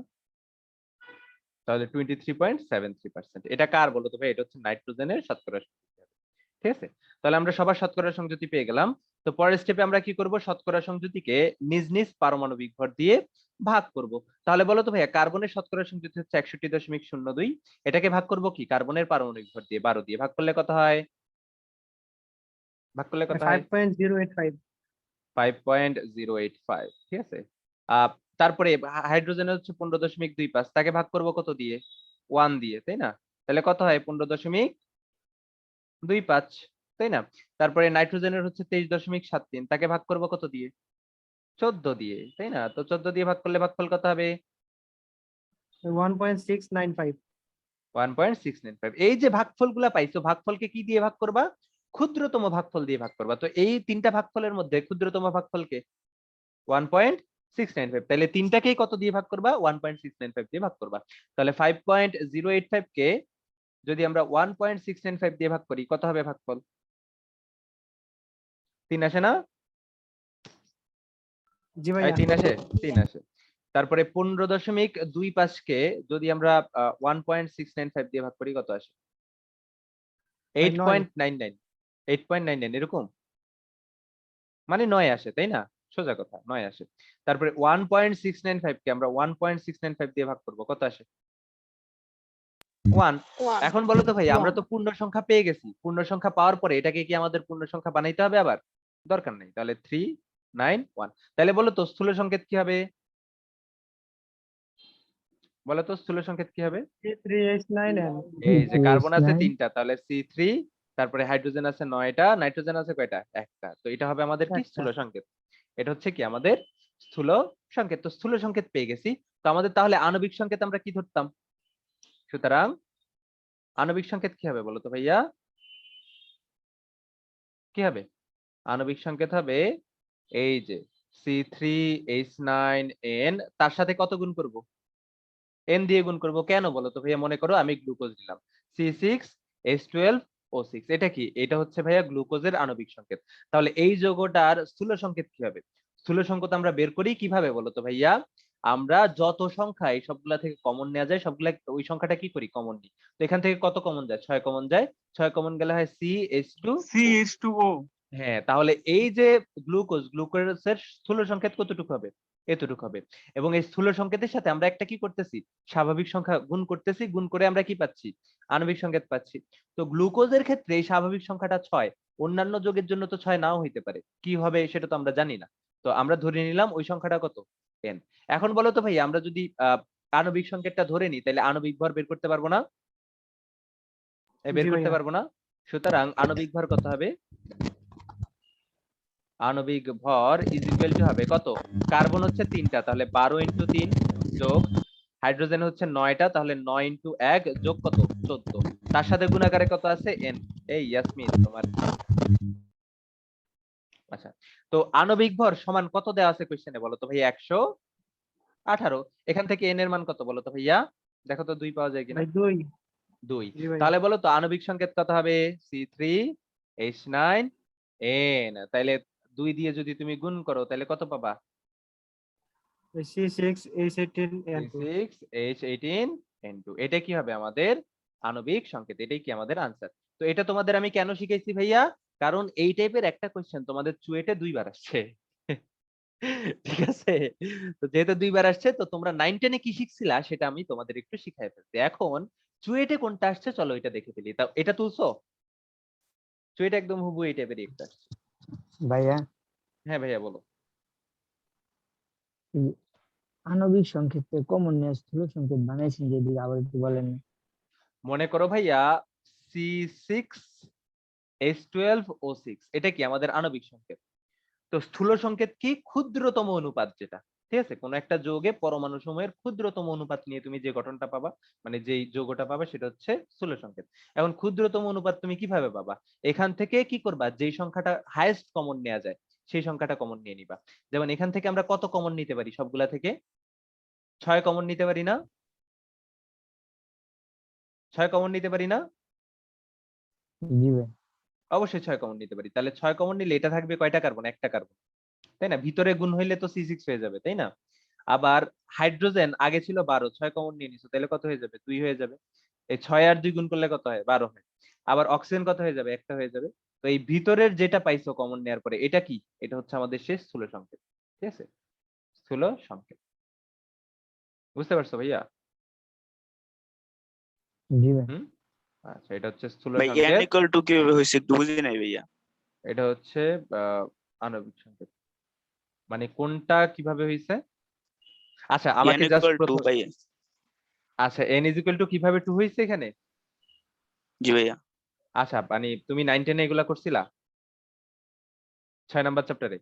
তাহলে 23.73%। এটা কার বলো তো ভাই? এটা হচ্ছে নাইট্রোজেনের শতকরা সংযুতি হবে, ঠিক আছে। তাহলে আমরা সবার শতকরা সংযুতি পেয়ে গেলাম। তো পরের স্টেপে আমরা কি করব? শতকরা সংযুতিকে নিজ নিজ পারমাণবিক ভর দিয়ে ভাগ করব। তাহলে বলো তো ভাইয়া, কার্বনের শতকরা সংযুতি হচ্ছে 61.02। এটাকে ভাগ করব কি? কার্বনের পারমাণবিক ভর দিয়ে 12 দিয়ে ভাগ করলে কত হয়? ভাগ করলে কত হয়? 5.085। 5.085, ঠিক আছে। তারপরে হাইড্রোজেনের হচ্ছে 15.25, তাকে ভাগ করব কত দিয়ে? 1 দিয়ে, তাই না? তাহলে কত হয়? 15.25, তাই না? তারপরে নাইট্রোজেনের হচ্ছে 23.73, তাকে ভাগ করব কত দিয়ে? 14 দিয়ে, তাই না? তো 14 দিয়ে ভাগ করলে ভাগফল কত হবে? 1.695। 1.695। এই যে ভাগফল গুলা পাইছো, ভাগফলকে কি দিয়ে ভাগ করবা? ক্ষুদ্রতম ভাগফল দিয়ে ভাগ করবা। তো এই তিনটা ভাগফলের মধ্যে ক্ষুদ্রতম ভাগফলকে 1.695। তাহলে তিনটাকেই কত দিয়ে ভাগ করবা? 1.695 দিয়ে ভাগ করবা। তাহলে 5.085 কে যদি আমরা 1.695 দিয়ে ভাগ করি, কত হবে ভাগফল? 3 আসে না? জি ভাইয়া। 3 আসে, 3 আসে। তারপরে 15.25 কে যদি আমরা 1.695 দিয়ে ভাগ করি, কত আসে? 8.99, 8.99 এরকম, মানে 9 আসে, তাই না? সোজা কথা, 9 আসে। তারপরে 1.695 কে আমরা 1.695 দিয়ে ভাগ করব, কত আসে? 1। এখন বলো তো ভাই, আমরা তো পূর্ণ সংখ্যা পেয়ে গেছি। পূর্ণ সংখ্যা পাওয়ার পরে এটাকে কি আমাদের পূর্ণ সংখ্যা বানাইতে হবে আবার? দরকার নেই। তাহলে 391। তাহলে বলো তো স্থূল সংকেত কি হবে? বলো তো স্থূল সংকেত কি হবে? C3H9N। এই যে কার্বন আছে 3টা, তাহলে C3, তারপরে হাইড্রোজেন আছে 9টা, নাইট্রোজেন আছে কয়টা? একটা। তো এটা হবে আমাদের কি? স্থূল সংকেত। এটা হচ্ছে কি আমাদের স্থূল সংকেত। তো স্থূল সংকেত পেয়ে গেছি। তো আমাদের তাহলে আণবিক সংকেত আমরা কি ধরতাম? সুতরাং আণবিক সংকেত কি হবে বলো তো ভাইয়া? কি হবে? আণবিক সংকেত হবে এই যে C3H9N, তার সাথে কত গুণ করব? N দিয়ে গুণ করব। কেন বলো তো ভাইয়া? মনে করো আমি গ্লুকোজ নিলাম, C6H12O6। এটা কি? এটা হচ্ছে ভাইয়া গ্লুকোজের আণবিক সংকেত। তাহলে এই যৌগটার স্থূল সংকেত কি হবে? স্থূল সংকেত আমরা বের করি কিভাবে বলো তো ভাইয়া? আমরা যত সংখ্যা এই সবগুলা থেকে কমন নেওয়া যায় সবগুলা ওই সংখ্যাটা কি করি কমন নিই। তো এখান থেকে কত কমন যায়? 6 কমন যায়। 6 কমন গেলে হয় CH2। CH2O। হ্যাঁ, তাহলে এই যে গ্লুকোজের স্থূল সংকেত কতটুকু হবে? এতটুকু হবে। এবং এই স্থূল সংকেতের সাথে আমরা একটা কি করতেছি? স্বাভাবিক সংখ্যা গুণ করতেছি, গুণ করে আমরা কি পাচ্ছি? আণবিক সংকেত পাচ্ছি। তো গ্লুকোজের ক্ষেত্রে এই স্বাভাবিক সংখ্যাটা 6, অন্যান্য যৌগের জন্য তো 6 নাও হইতে পারে। কি হবে সেটা তো আমরা জানি না। তো আমরা ধরে নিলাম ওই সংখ্যাটা কত? n। এখন বলো তো ভাই, আমরা যদি আণবিক সংকেতটা ধরে নিই তাহলে আণবিক ভর বের করতে পারবো না? বের জি করতে ভাইয়া। পারবো না? সুতরাং আণবিক ভর কত হবে? আণবিক ভর ইজ ইকুয়াল টু হবে কত? কার্বন হচ্ছে 3টা, তাহলে 12 ইনটু 3 যোগ হাইড্রোজেন হচ্ছে 9টা, তাহলে 9 ইনটু 1 যোগ কত? 14। তার সাথে গুণাকারে কত আছে? n। এই ইয়াসমিন তোমার, আচ্ছা, তো আণবিক ভর সমান কত দেওয়া আছে কোশ্চেনে বলো তো ভাই? 118। এখান থেকে n এর মান কত বলো তো ভাইয়া? দেখো তো 2 পাওয়া যায় কিনা? ভাই 2। 2। জি ভাই। তাহলে বলো তো আণবিক সংকেত কত হবে? C3H9N। তাইলে 2 দিয়ে যদি তুমি গুণ করো তাহলে কত পাবা? C6H18N2। C6H18N2। এটা কি হবে আমাদের আণবিক সংকেত, এটাই কি আমাদের আনসার। তো এটা তোমাদের আমি কেন শিখাইছি ভাইয়া? কারণ এই টাইপের একটা কোশ্চেন তোমাদের চুয়েটে 2 বার আসছে। ঠিক আছে, তো যেহেতু 2 বার আসছে তো তোমরা 9-10-এ কি শিখছিলা সেটা আমি তোমাদের একটু শিখাই ফেলছি। এখন চুয়েটে কোনটা আসছে চলো এটা দেখে ফেলি। তাও এটা তুলছো? চুয়েটে একদম হুবহু এই টাইপেরই একটা আসছে। ভাইয়া হ্যাঁ ভাইয়া বলো। এই আণবিক সংকেত কমন নিয়ে স্থূল সংকেত বানাইছেন যদি আবার একটু বলেন না। মনে করো ভাইয়া C6H12O6 এটা কি আমাদের আণবিক সংকেত। তো স্থূল সংকেত কি? ক্ষুদ্রতম অনুপাত যেটা, ঠিক আছে, কোন একটা যৌগে পরমাণু সমূহের ক্ষুদ্রতম অনুপাত নিয়ে তুমি যে গঠনটা পাবা, মানে যেই যৌগটা পাবা সেটা হচ্ছে স্থূল সংকেত। এখন ক্ষুদ্রতম অনুপাত তুমি কিভাবে পাবা? এখান থেকে কি করবা? যেই সংখ্যাটা হাইয়েস্ট কমন নেওয়া যায় সেই সংখ্যাটা কমন নিয়ে নিবা। যেমন এখান থেকে আমরা কত কমন নিতে পারি? সবগুলা থেকে 6 কমন নিতে পারি না? 6 কমন নিতে পারি না? জি ভাই। অবশ্যই 6 কমন নিতে পারি। তাহলে 6 কমন নিলে এটা থাকবে কয়টা কার্বন? একটা কার্বন, তাই না? ভিতরে গুণ হইলে তো C6 হয়ে যাবে, তাই না? আবার হাইড্রোজেন আগে ছিল 12, 6 কমন নিয়ে নিছো তাহলে কত হয়ে যাবে? 2 হয়ে যাবে। এই 6 আর 2 গুণ করলে কত হয়? 12 হয়। আবার অক্সিজেন কত হয়ে যাবে? একটা হয়ে যাবে। তো এই ভিতরের যেটা পাইছো কমন নেওয়ার পরে এটা কি? এটা হচ্ছে আমাদের শেষ স্থূল সংকেত, ঠিক আছে? স্থূল সংকেত। বুঝতে পারছো ভাইয়া? জি ভাই। হুম, আচ্ছা, এটা হচ্ছে স্থূল ভাই n সংকেত, ইকুয়াল টু কিভাবে হয়েছে একটু বুঝি নাই ভাইয়া। এটা হচ্ছে আণবিক সংকেত। মানে কোনটা কিভাবে হইছে? আচ্ছা n আমাকে জাস্ট ইকুয়াল টু প্রথম, ভাই। আচ্ছা n ইজ ইকুয়াল টু কিভাবে 2 হইছে এখানে? জি ভাইয়া। আচ্ছা মানে তুমি 9-10 এগুলা করছিলা 6 নাম্বার চ্যাপ্টারে?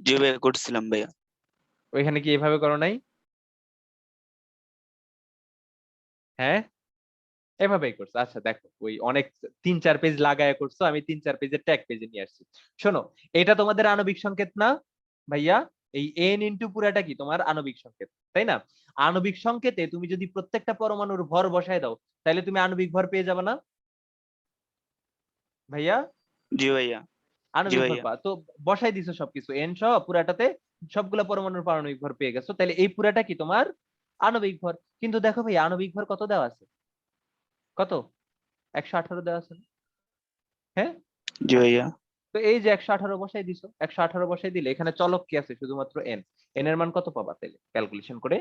জি ভাইয়া করছিলাম ভাইয়া। ওইখানে কি এভাবে করো নাই? হ্যাঁ, এভাবেই করছো। আচ্ছা দেখো, ওই অনেক 3-4 পেজ লাগায় করছো, আমি 3-4 পেজের ট্যাগ পেজে নিয়ে আসছি। শোনো, এটা তোমাদের আণবিক সংকেত না ভাইয়া? এই n ইনটু পুরাটা কি তোমার আণবিক সংকেত, তাই না? আণবিক সংকেতে তুমি যদি প্রত্যেকটা পরমাণুর ভর বসায় দাও তাহলে তুমি আণবিক ভর পেয়ে যাবে না ভাইয়া? জি ভাইয়া। জি আণবিক ভর ভাইয়া। পা তো বসাই দিছো সবকিছু n সহ পুরাটাতে, সবগুলা পরমাণুর পারমাণবিক ভর পেয়ে গেছো, তাহলে এই পুরাটা কি তোমার আণবিক ভর। কিন্তু দেখো ভাই আণবিক ভর কত দেওয়া আছে? কত? 118 দেওয়া আছে না? হ্যাঁ, জি ভাইয়া। তো এই যে 118 বসাই দিছো, 118 বসাই দিলে এখানে চলক কি আছে? শুধুমাত্র n। n এর মান কত পাবা তাহলে ক্যালকুলেশন করে?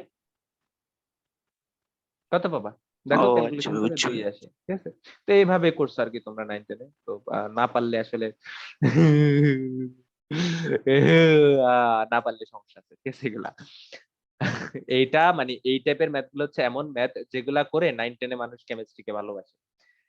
কত পাবা? ও দেখো আচ্ছা ক্যালকুলেশন ভাই, করে বুঝছি 2 ভাই। আসে, ঠিক আছে? তো এইভাবে করছো আর কি তোমরা 9-10 এ। তো না পারলে আসলে না পারলে সমস্যা আছে, ঠিক আছে এগুলা। এইটা মানে এই টাইপের ম্যাথ গুলো হচ্ছে এমন ম্যাথ যেগুলা করে 9-10 এ মানুষ কেমিস্ট্রিকে ভালোবাসে,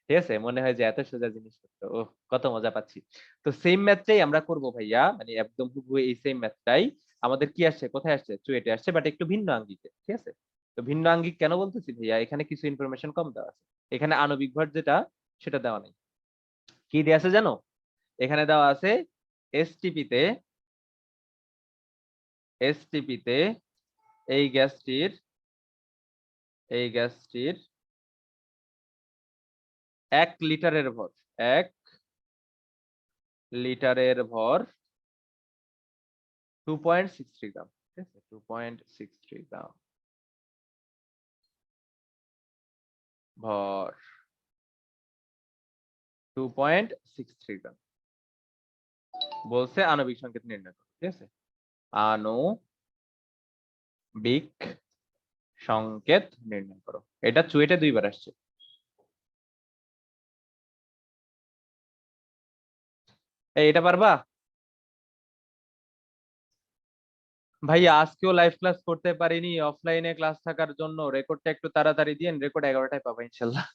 ঠিক আছে? মনে হয় যে এত সোজা জিনিসপত্র, ও কত মজা পাচ্ছি। তো সেম ম্যাথটাই আমরা করব ভাইয়া, মানে একদম হুবহু এই সেম ম্যাথটাই আমাদের কি আসছে, কোথায় আসছে? চুয়েটে আসছে, বাট একটু ভিন্ন আঙ্গিকে, ঠিক আছে? তো ভিন্ন আঙ্গিক কেন বলতেছি ভাইয়া? এখানে কিছু ইনফরমেশন কম দেওয়া আছে। এখানে আণবিক ভর যেটা সেটা দেওয়া নেই। কি দেওয়া আছে জানো? এখানে দেওয়া আছে এসটিপি তে, এসটিপি তে এই গ্যাসটির, এই গ্যাসটির 1 লিটারের ভর, 1 লিটারের ভর 2.63 গ্রাম, ঠিক আছে? 2.63 গ্রাম ভর 2.63 গ্রাম বলছে আণবিক সংকেত নির্ণয় করো, ঠিক আছে? আণবিক সংকেত নির্ণয় করো। এটা চুয়েটে 2 বার আসছে। এটা পারবা ভাইয়া? আজকেও লাইভ ক্লাস করতে পারিনি, অফলাইনে ক্লাস থাকার জন্য। রেকর্ডটা একটু তাড়াতাড়ি দিয়েন, রেকর্ড 11টায় পাবো ইনশাল্লাহ।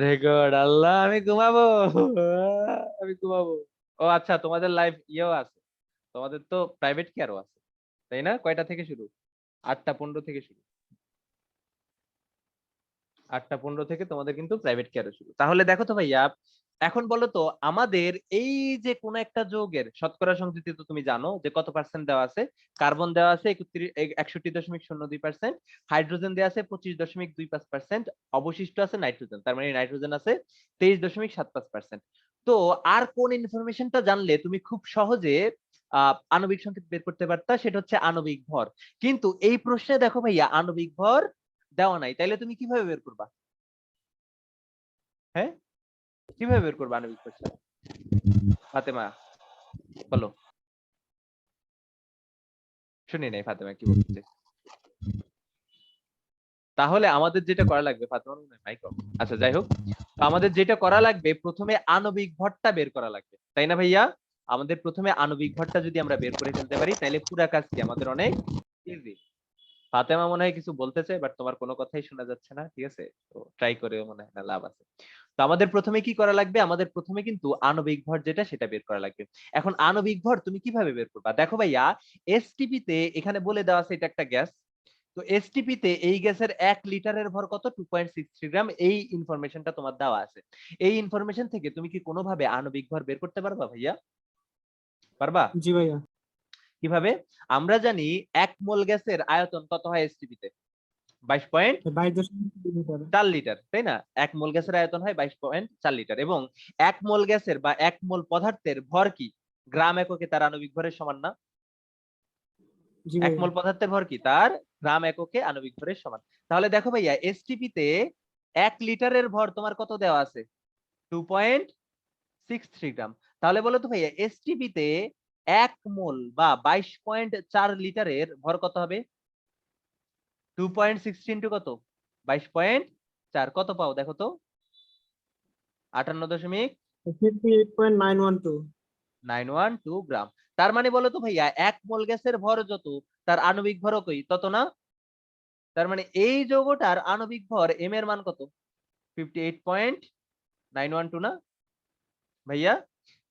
রেকর্ড আল্লাহ, আমি ঘুমাবো, আমি ঘুমাবো। ও আচ্ছা, তোমাদের লাইভ ইয়েও আছে, তোমাদের তো প্রাইভেট কেয়ারও আছে, তাই না? কয়টা থেকে শুরু? 8:15 থেকে শুরু। 8:15 থেকে তোমাদের কিন্তু প্রাইভেট কেয়ারও শুরু। তাহলে দেখো তো ভাইয়া, এখন বলো তো আমাদের এই যে কোন একটা যৌগের শতকরা সংযুতি তো তুমি জানো যে কত পার্সেন্ট দেওয়া আছে। কার্বন দেওয়া আছে 61.02%, হাইড্রোজেন দেওয়া আছে 25.25%, অবশিষ্ট আছে নাইট্রোজেন। তার মানে নাইট্রোজেন আছে 23.75%। তো আর কোন ইনফরমেশনটা জানলে তুমি খুব সহজে আণবিক সংকেত বের করতে পারতা? সেটা হচ্ছে আণবিক ভর। কিন্তু এই প্রশ্নে দেখো ভাইয়া আণবিক ভর দেওয়া নাই, তাইলে তুমি কিভাবে বের করবা? হ্যাঁ, কিভাবে বের করবা আণবিক ভর? ফাতেমা বলো, শুনি নাই ফাতেমা কি বলছে। তাহলে আমাদের যেটা করা লাগবে, ফাতেমা মাইক অফ। আচ্ছা যাই হোক, তো আমাদের যেটা করা লাগবে, প্রথমে আণবিক ভরটা বের করা লাগবে, তাই না ভাইয়া? আমাদের প্রথমে আণবিক ভরটা যদি আমরা বের করে ফেলতে পারি, তাহলে পুরো কাজটি আমাদের অনেক ইজি। ফাতেমা মনে হয় কিছু বলতেছে, বাট তোমার কোনো কথাই শোনা যাচ্ছে না, ঠিক আছে? তো ট্রাই করে মনে হয় না লাভ আছে। তো আমাদের প্রথমে কি করা লাগবে? আমাদের প্রথমে কিন্তু আণবিক ভর যেটা সেটা বের করা লাগবে। এখন আণবিক ভর তুমি কিভাবে বের করবা? দেখো ভাইয়া, এসটিপি তে এখানে বলে দেওয়া আছে এটা একটা গ্যাস। তো এসটিপি তে এই গ্যাসের 1 লিটারের ভর কত? 2.63 গ্রাম। এই ইনফরমেশনটা তোমার দেওয়া আছে। এই ইনফরমেশন থেকে তুমি কি কোনোভাবে আণবিক ভর বের করতে পারবা ভাইয়া? পারবা? জি ভাইয়া। কিভাবে? আমরা জানি 1 মোল গ্যাসের আয়তন কত হয় এসটিপি তে? 22.4 লিটার, তাই না? 1 মোল গ্যাসের আয়তন হয় 22.4 লিটার, এবং 1 মোল গ্যাসের বা 1 মোল পদার্থের ভর কি গ্রাম এককে তার আণবিক ভরের সমান না? 1 মোল পদার্থের ভর কি তার গ্রাম এককে আণবিক ভরের সমান। তাহলে দেখো ভাইয়া, এসটিপি তে 1 লিটারের ভর তোমার কত দেওয়া আছে? 2.63 গ্রাম। তাহলে বলো তো ভাইয়া, এসটিপি তে 1 মোল বা 22.4 লিটারের ভর কত হবে? 2.60 ইন্টু কত? 22.4, কত পাও দেখো তো? 58.912 গ্রাম। তার মানে বলো তো ভাইয়া, 1 মোল গ্যাসের ভর যত, তার আণবিক ভরও তত না? তার মানে এই যৌগটার আণবিক ভর এম এর মান কত? 58.912 না ভাইয়া?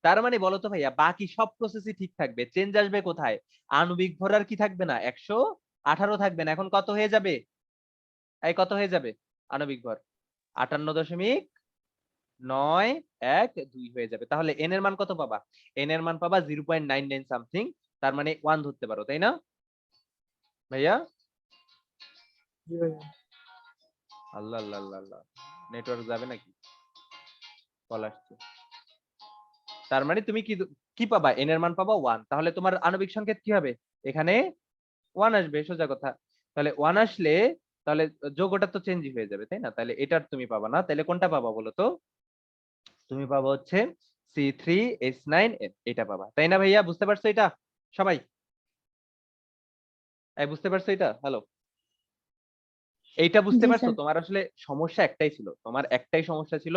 তার মানে বলো তো ভাইয়া, বাকি সব প্রসেসই ঠিক থাকবে, চেঞ্জ আসবে কোথায়? আণবিক ভর আর কি থাকবে না, 118 থাকবে না। এখন কত হয়ে যাবে? এই কত হয়ে যাবে আণবিক ভর? 58.912 হয়ে যাবে। তাহলে এন এর মান কত পাবা? এন এর মান পাবা 0.99 সামথিং, তার মানে 1 ধরতে পারো, তাই না ভাইয়া? আল্লাহ আল্লাহ আল্লাহ আল্লাহ, নেটওয়ার্ক যাবে নাকি? কল আসছে। তার মানে তুমি কি পাবা? এন এর মান পাবা 1। তাহলে তোমার আণবিক সংকেত কি হবে? এখানে 1 আসবে, সোজা কথা। তাহলে 1 আসলে তাহলে যৌগটা তো চেঞ্জ হয়ে যাবে, তাই না? তাহলে এটার তুমি পাবা না, তাহলে কোনটা পাবা বলো তো? তুমি পাবা হচ্ছে C3H9, এটা পাবা, তাই না ভাইয়া? বুঝতে পারছো এটা সবাই? বুঝতে পারছো এটা? হ্যালো, এইটা বুঝতে জি পারছো? স্যার। তোমার আসলে সমস্যা একটাই ছিল, তোমার একটাই সমস্যা ছিল।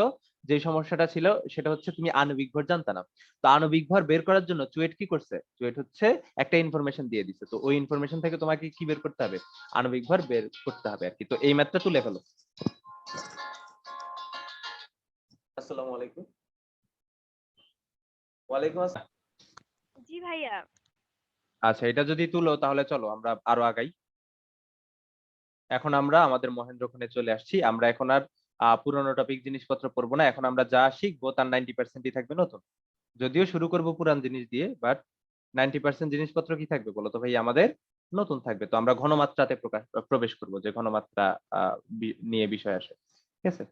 যে সমস্যাটা ছিল সেটা হচ্ছে তুমি আণবিক ভর জানতা না। তো আণবিক ভর বের করার জন্য চুয়েট কি করছে? চুয়েট হচ্ছে একটা ইনফরমেশন দিয়ে দিচ্ছে, তো ওই ইনফরমেশন থেকে তোমাকে কি বের করতে হবে? আণবিক ভর বের করতে হবে আর কি। তো এই ম্যাথটা তুলে ফেলো। আসসালামু আলাইকুম। ওয়ালাইকুম আসসালাম। জি ভাইয়া। আচ্ছা, এটা যদি তুলো তাহলে চলো আমরা আরো আগাই। এখন আমরা আমাদের মহেন্দ্রক্ষণে চলে আসছি। আমরা এখন আর পুরোনো টপিক জিনিসপত্র পড়বো না। এখন আমরা যা শিখবো তার 90%ই থাকবে নতুন। যদিও শুরু করব পুরান জিনিস দিয়ে, বাট 90% জিনিসপত্র কি থাকবে বলো তো ভাই? আমাদের নতুন থাকবে। তো আমরা ঘনমাত্রাতে প্রবেশ করব, যে ঘনমাত্রা নিয়ে বিষয় আসে, ঠিক আছে?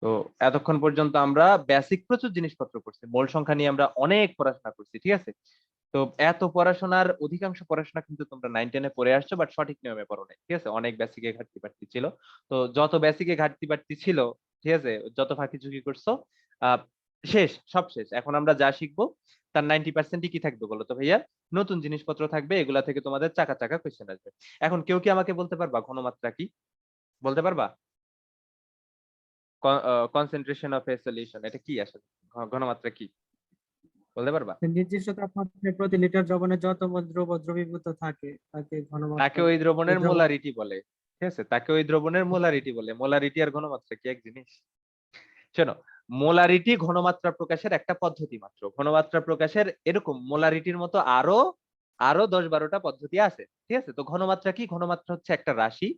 তো এতক্ষণ পর্যন্ত আমরা বেসিক প্রচুর জিনিসপত্র করছি, মোল সংখ্যা নিয়ে আমরা অনেক পড়াশোনা করছি, ঠিক আছে? তো এত পড়াশোনার অধিকাংশ পড়াশোনা কিন্তু তোমরা 9-10 পড়ে আসছো, বাট সঠিক নিয়মে পড়ো নাই, ঠিক আছে? অনেক বেসিকে ঘাটতি বাড়তি ছিল। তো যত বেসিকে ঘাটতি বাড়তি ছিল, ঠিক আছে, যত ফাঁকি ঝুঁকি করছো, আহ শেষ, সব শেষ। এখন আমরা যা শিখবো তার 90% কি থাকবে বলো তো ভাইয়া? নতুন জিনিসপত্র থাকবে, এগুলা থেকে তোমাদের চাকা চাকা কোয়েশ্চেন আসবে। এখন কেউ কি আমাকে বলতে পারবা ঘনমাত্রা কি? বলতে পারবা? কনসেন্ট্রেশন অফ এ সলিউশন এটা কি আসলে? ঘনমাত্রা কি বলতে পারবা? নির্দিষ্ট তাপমাত্রায় প্রতি লিটার দ্রবণে যত মোল দ্রব্য দ্রবীভূত থাকে তাকে তাকে ঘনমাত্রা ওই বলে। দ্রবণের এই দ্রবণ মোলারিটি বলে, ঠিক আছে? তাকে ওই দ্রবণের মোলারিটি বলে। মোলারিটি আর ঘনমাত্রা কি এক জিনিস? শোনো, মোলারিটি ঘনমাত্রা প্রকাশের একটা পদ্ধতি মাত্র। ঘনমাত্রা প্রকাশের এরকম মোলারিটির মতো আরো আরো 10-12টা পদ্ধতি আছে, ঠিক আছে? তো ঘনমাত্রা কি? ঘনমাত্রা হচ্ছে একটা রাশি,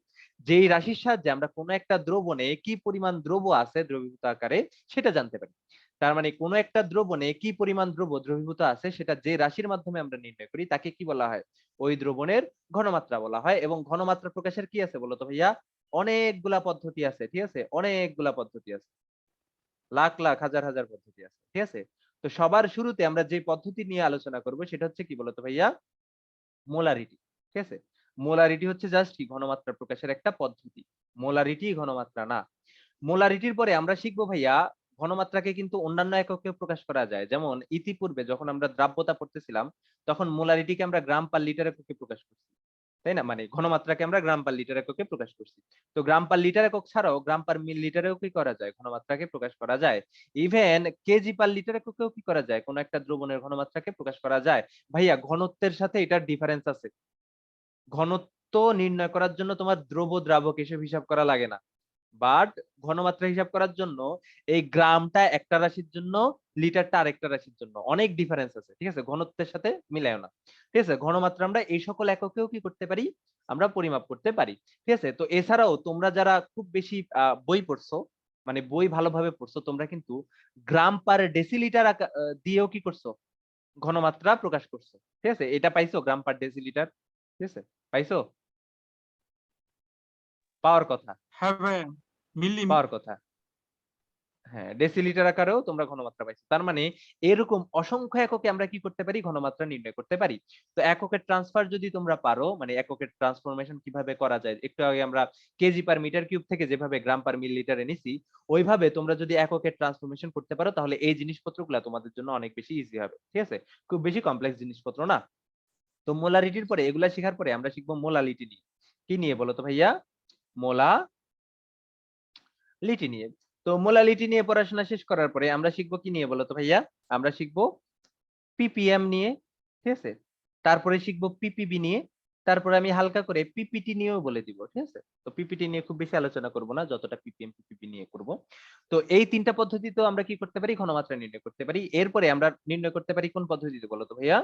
যেই রাশির সাহায্যে আমরা কোনো একটা দ্রবণে কি পরিমাণ দ্রব্য আছে দ্রবীভূত আকারে সেটা জানতে পারি। তার মানে কোনো একটা দ্রবণে কি পরিমাণ দ্রব্য দ্রবীভূত আছে সেটা যে রাশির মাধ্যমে আমরা নির্ণয় করি তাকে কি বলা হয়? ওই দ্রবণের ঘনমাত্রা বলা হয়। এবং ঘনমাত্রা প্রকাশের কি আছে বলতো ভাইয়া? অনেকগুলা পদ্ধতি আছে, ঠিক আছে? অনেকগুলা পদ্ধতি আছে, লাখ লাখ হাজার হাজার পদ্ধতি আছে, ঠিক আছে? তো সবার শুরুতে আমরা যে পদ্ধতি নিয়ে আলোচনা করব সেটা হচ্ছে কি বলতো ভাইয়া? মোলারিটি, ঠিক আছে? মোলারিটি হচ্ছে জাস্ট কি ঘনমাত্রা প্রকাশের একটা পদ্ধতি। মোলারিটি ঘনমাত্রা না। মোলারিটির পরে আমরা শিখবো ভাইয়া ঘনমাত্রাকে কিন্তু অন্যান্য এককে প্রকাশ করা যায়। যেমন ইতিপূর্বে যখন আমরা দ্রাব্যতা পড়তেছিলাম তখন মোলারিটিকে আমরা গ্রাম পার লিটার এককে প্রকাশ করছি, তাই না? মানে ঘনমাত্রাকে আমরা গ্রাম পার লিটার এককে প্রকাশ করছি। তো গ্রাম পার লিটার একক ছাড়াও গ্রাম পার মিল লিটারেও কি করা যায়? ঘনমাত্রাকে প্রকাশ করা যায়। ইভেন কেজি পার লিটার এককেও কি করা যায়? কোন একটা দ্রবণের ঘনমাত্রাকে প্রকাশ করা যায়। ভাইয়া ঘনত্বের সাথে এটার ডিফারেন্স আছে। ঘনত্ব নির্ণয় করার জন্য তোমার দ্রব্য দ্রাবক এসব হিসাব করা লাগে না, বাট ঘনমাত্রা হিসাব করার জন্য এই গ্রামটা একটা রাশির জন্য, লিটারটা আরেকটা রাশির জন্য অনেক ডিফারেন্স আছে, ঠিক আছে? ঘনত্বের সাথে মিলায় না, ঠিক আছে? ঘনমাত্রা আমরা এই সকল এককেও কি করতে পারি? আমরা পরিমাপ করতে পারি, ঠিক আছে? তো এছাড়াও তোমরা যারা খুব বেশি বই পড়ছো, মানে বই ভালোভাবে পড়ছো, তোমরা কিন্তু গ্রাম পার ডেসিলিটার দিয়েও কি করছো? ঘনমাত্রা প্রকাশ করছো, ঠিক আছে? এটা পাইছো গ্রাম পার ডেসিলিটার, ঠিক আছে? পাইছো? পাওয়ার কথা, হ্যাঁ ভাইয়া, মিলি পাওয়ার কথা। হ্যাঁ, ডেসিলিটার আকারেও তোমরা ঘনমাত্রা পাইছো। তার মানে এরকম অসংখ্য এককে আমরা কি করতে পারি? ঘনমাত্রা নির্ণয় করতে পারি। তো এককের ট্রান্সফার যদি তোমরা পারো, মানে এককের ট্রান্সফরমেশন কিভাবে করা যায়, একটু আগে আমরা কেজি পার মিটার কিউব থেকে যেভাবে গ্রাম পার মিল লিটারে নিছি, ওইভাবে তোমরা যদি এককের ট্রান্সফরমেশন করতে পারো তাহলে এই জিনিসপত্রগুলো তোমাদের জন্য অনেক বেশি ইজি হবে, ঠিক আছে? খুব বেশি কমপ্লেক্স জিনিসপত্র না। তো মোলারিটির পরে, এগুলা শেখার পরে আমরা শিখবো মোলালিটি নিয়ে। কি নিয়ে বলো তো ভাইয়া? মোলালিটি নিয়ে। তো মোলালিটি নিয়ে পড়াশোনা শেষ করার পরে আমরা শিখবো কি নিয়ে বলো তো ভাইয়া? আমরা শিখবো পিপিএম নিয়ে, ঠিক আছে? তারপরে শিখবো পিপিবি নিয়ে, তারপরে আমি হালকা করে পিপিটি নিয়েও বলে দিব, ঠিক আছে? তো পিপিটি নিয়ে খুব বেশি আলোচনা করব না, যতটা পিপিএম পিপিবি নিয়ে করব। তো এই তিনটা পদ্ধতিতেও আমরা কি করতে পারি? ঘনমাত্রা নির্ণয় করতে পারি। এরপরে আমরা নির্ণয় করতে পারি কোন পদ্ধতিতে বলো তো ভাইয়া?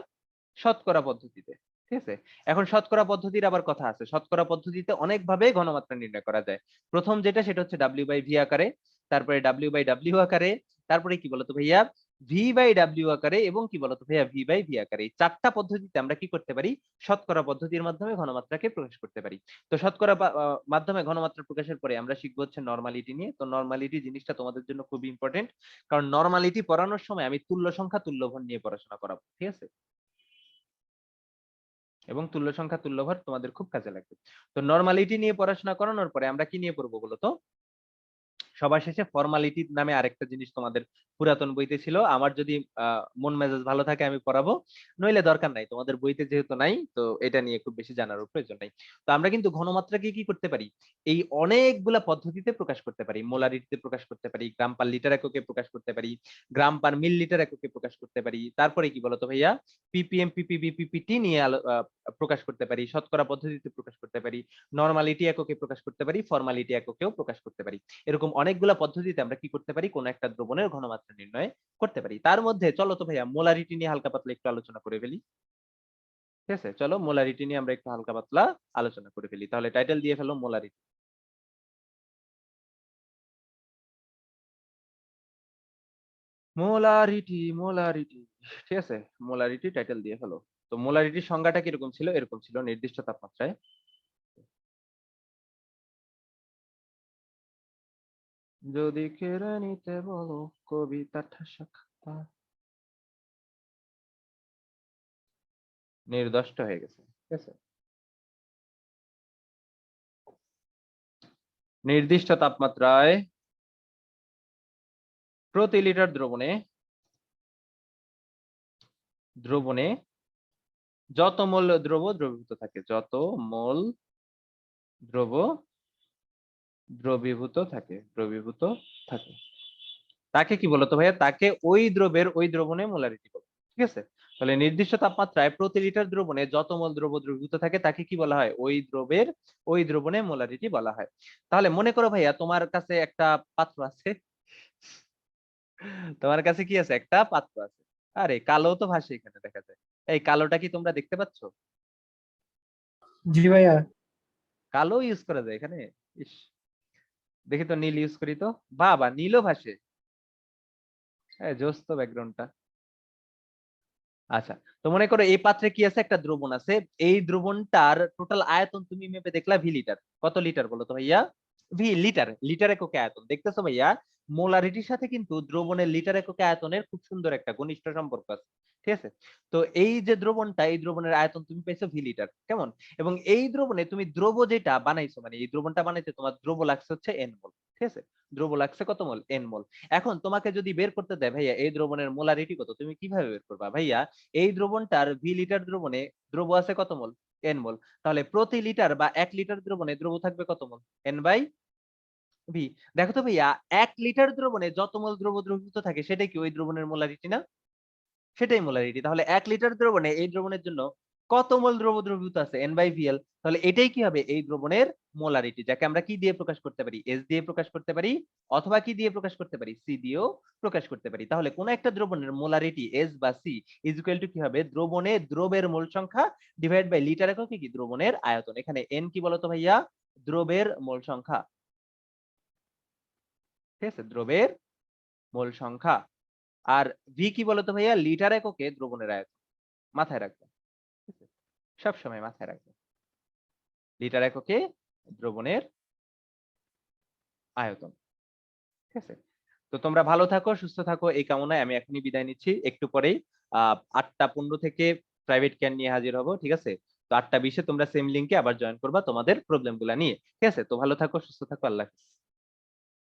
শতকরা পদ্ধতিতে, ঠিক আছে? এখন শতকরা পদ্ধতির আবার কথা আছে। শতকরা পদ্ধতিতে অনেক ভাবে ঘনমাত্রা নির্ণয় করা যায়। প্রথম যেটা সেটা হচ্ছে W/V আকারে, তারপরে W/W আকারে, তারপরে কি বলতো ভাইয়া? V/W আকারে, এবং কি বলতো ভাইয়া? V/V আকারে। এই চারটা পদ্ধতিতে আমরা কি করতে পারি? শতকরা পদ্ধতির মাধ্যমে ঘনমাত্রাকে প্রকাশ করতে পারি। তো শতকরা মাধ্যমে ঘনমাত্রা প্রকাশের পরে আমরা শিখবো হচ্ছে নরমালিটি নিয়ে। তো নরমালিটি জিনিসটা তোমাদের জন্য খুব ইম্পর্টেন্ট, কারণ নরমালিটি পড়ানোর সময় আমি তুল্য সংখ্যা তুল্যভর নিয়ে পড়াশোনা করাবো, ঠিক আছে? এবং তুল্য সংখ্যা তুল্যভর তোমাদের খুব কাজে লাগবে। তো নরমালিটি নিয়ে পড়াশোনা করানোর পরে আমরা কি নিয়ে পড়বো বলতো? সবার শেষে ফর্মালিটি নামে আরেকটা জিনিস তোমাদের পুরাতন বইতে ছিল। আমার যদি মন মেজাজ ভালো থাকে আমি পড়াবো, নইলে দরকার নাই, তোমাদের বইতে যেহেতু নাই তো এটা নিয়ে খুব বেশি জানারও প্রয়োজন নাই। তো আমরা কিন্তু ঘনমাত্রাকে কি করতে পারি? এই অনেকগুলা পদ্ধতিতে প্রকাশ করতে পারি। মোলারিটিতে প্রকাশ করতে পারি, গ্রাম পার লিটার এককে প্রকাশ করতে পারি, গ্রাম পার মিল লিটার এককে প্রকাশ করতে পারি। তারপরে কি বলতো ভাইয়া? পিপিএম পিপিবি পিপিটি নিয়ে প্রকাশ করতে পারি, শতকরা পদ্ধতিতে প্রকাশ করতে পারি, নরমালিটি এককে প্রকাশ করতে পারি, ফর্মালিটি এককেও প্রকাশ করতে পারি। এরকম অনেকগুলা পদ্ধতিতে আমরা কি করতে পারি? কোন একটা দ্রবণের ঘনমাত্রা নির্ণয় করতে পারি। তার মধ্যে চলো তো ভাইয়া মোলারিটি নিয়ে হালকা পাতলা একটু আলোচনা করে ফেলি, ঠিক আছে? চলো মোলারিটি নিয়ে আমরা একটু হালকা পাতলা আলোচনা করে ফেলি। তাহলে টাইটেল দিয়ে ফেলো মোলারিটি। মোলারিটি মোলারিটি, ঠিক আছে? মোলারিটি টাইটেল দিয়ে ফেলো। তো মোলারিটির সংজ্ঞাটা কিরকম ছিল? এরকম ছিল, নির্দিষ্ট তাপমাত্রায় যদি কেড়ে নিতে বলো কবিতাটা সাক্ষাৎ নির্দিষ্ট হয়ে গেছে, ঠিক আছে। নির্দিষ্ট তাপমাত্রায় প্রতি লিটার দ্রবণে যত মোল দ্রব দ্রবীভূত থাকে, যত মোল দ্রব দ্রবীভূত থাকে তাকে কি বলতো ভাইয়া? তাকে ওই দ্রবের ওই দ্রবণে মোলারিটি বলে, ঠিক আছে। তাহলে নির্দিষ্ট তাপমাত্রায় প্রতি লিটার দ্রবণে যত মোল দ্রব দ্রবীভূত থাকে তাকে কি বলা হয়? ওই দ্রবের ওই দ্রবণে মোলারিটি বলা হয়। তাহলে মনে করো ভাইয়া তোমার কাছে একটা পাত্র আছে, তোমার কাছে কি আছে? একটা পাত্র আছে। আরে কালো তো ভাসে এখানে দেখা যায়। এই কালোটা কি তোমরা দেখতে পাচ্ছ? জি ভাইয়া। কালো ইউজ করা যায় এখানে? ইস, দেখি তো নীল ইউজ করি তো। বাবা, নীলও ভাসে। হ্যাঁ, জোস তো ব্যাকগ্রাউন্ডটা। আচ্ছা, তো মনে করো এই পাত্রে কি আছে? একটা দ্রবণ আছে। এই দ্রবণটার টোটাল আয়তন তুমি মেপে দেখলা ভি লিটার। কত লিটার বলো তো ভাইয়া? ভি লিটার, লিটার এককে আয়তন। দেখতেছো ভাইয়া, মোলারিটির সাথে কিন্তু দ্রবণের লিটার এককে আয়তনের খুব সুন্দর একটা ঘনিষ্ঠ সম্পর্ক আছে, ঠিক আছে। তো এই যে দ্রবণটা, এই দ্রবণের আয়তন তুমি পাইছো ভি লিটার, কেমন? এবং এই দ্রবণে তুমি দ্রব যেটা বানাইছো, মানে এই দ্রবণটা বানাইতে তোমার দ্রব লাগছে হচ্ছে এন মোল, ঠিক আছে। দ্রব লাগছে কত মোল? এন মোল। এখন তোমাকে যদি বের করতে দেয় ভাইয়া এই দ্রবণের মোলারিটি কত, তুমি কিভাবে বের করবা ভাইয়া? এই দ্রবণটার ভি লিটার দ্রবণে দ্রব আছে কত মোল? এন মোল। তাহলে প্রতি লিটার বা 1 লিটার দ্রবণে দ্রব থাকবে কত মোল? N by V. দেখো তো ভাইয়া, 1 লিটার দ্রবণে যত মোল দ্রব দ্রবীভূত থাকে সেটাই কি ওই দ্রবণের মোলারিটি না? সেটাই মোলারিটি। তাহলে 1 লিটার দ্রবণে এই দ্রবণের জন্য কত মোল দ্রব দ্রবীভূত আছে? N by VL. তাহলে এটাই কি হবে? এই দ্রবণের মোলারিটি, যাকে আমরা কি দিয়ে প্রকাশ করতে পারি? এস দিয়ে প্রকাশ করতে পারি, অথবা কি দিয়ে প্রকাশ করতে পারি? সি দিয়েও প্রকাশ করতে পারি। তাহলে কোন একটা দ্রবণের মোলারিটি এস বা সি ইজ ইকুয়াল টু কি হবে? দ্রবণে দ্রবের মোল সংখ্যা ডিভাইড বাই লিটার এককে কি? দ্রবণের আয়তন। এখানে এন কি বলতো ভাইয়া? দ্রবের মোল সংখ্যা, ঠিক আছে, দ্রবের মোল সংখ্যা। আর ভি কি বলতো ভাইয়া? লিটার এককে দ্রবণের আয়তন। মাথায় রাখবে, সব সময় মাথায় রাখবে, লিটার এককে দ্রবণের আয়তন, ঠিক আছে। তো তোমরা ভালো থাকো, সুস্থ থাকো, এই কামনায় আমি এখনই বিদায় নিচ্ছি। একটু পরেই 8টা 15 থেকে প্রাইভেট ক্যান নিয়ে হাজির হব, ঠিক আছে। তো 8টা 20-এ তোমরা সেম লিংকে আবার জয়েন করবা তোমাদের প্রবলেম গুলা নিয়ে, ঠিক আছে। তো ভালো থাকো, সুস্থ থাকো, আল্লাহ হাফেজ।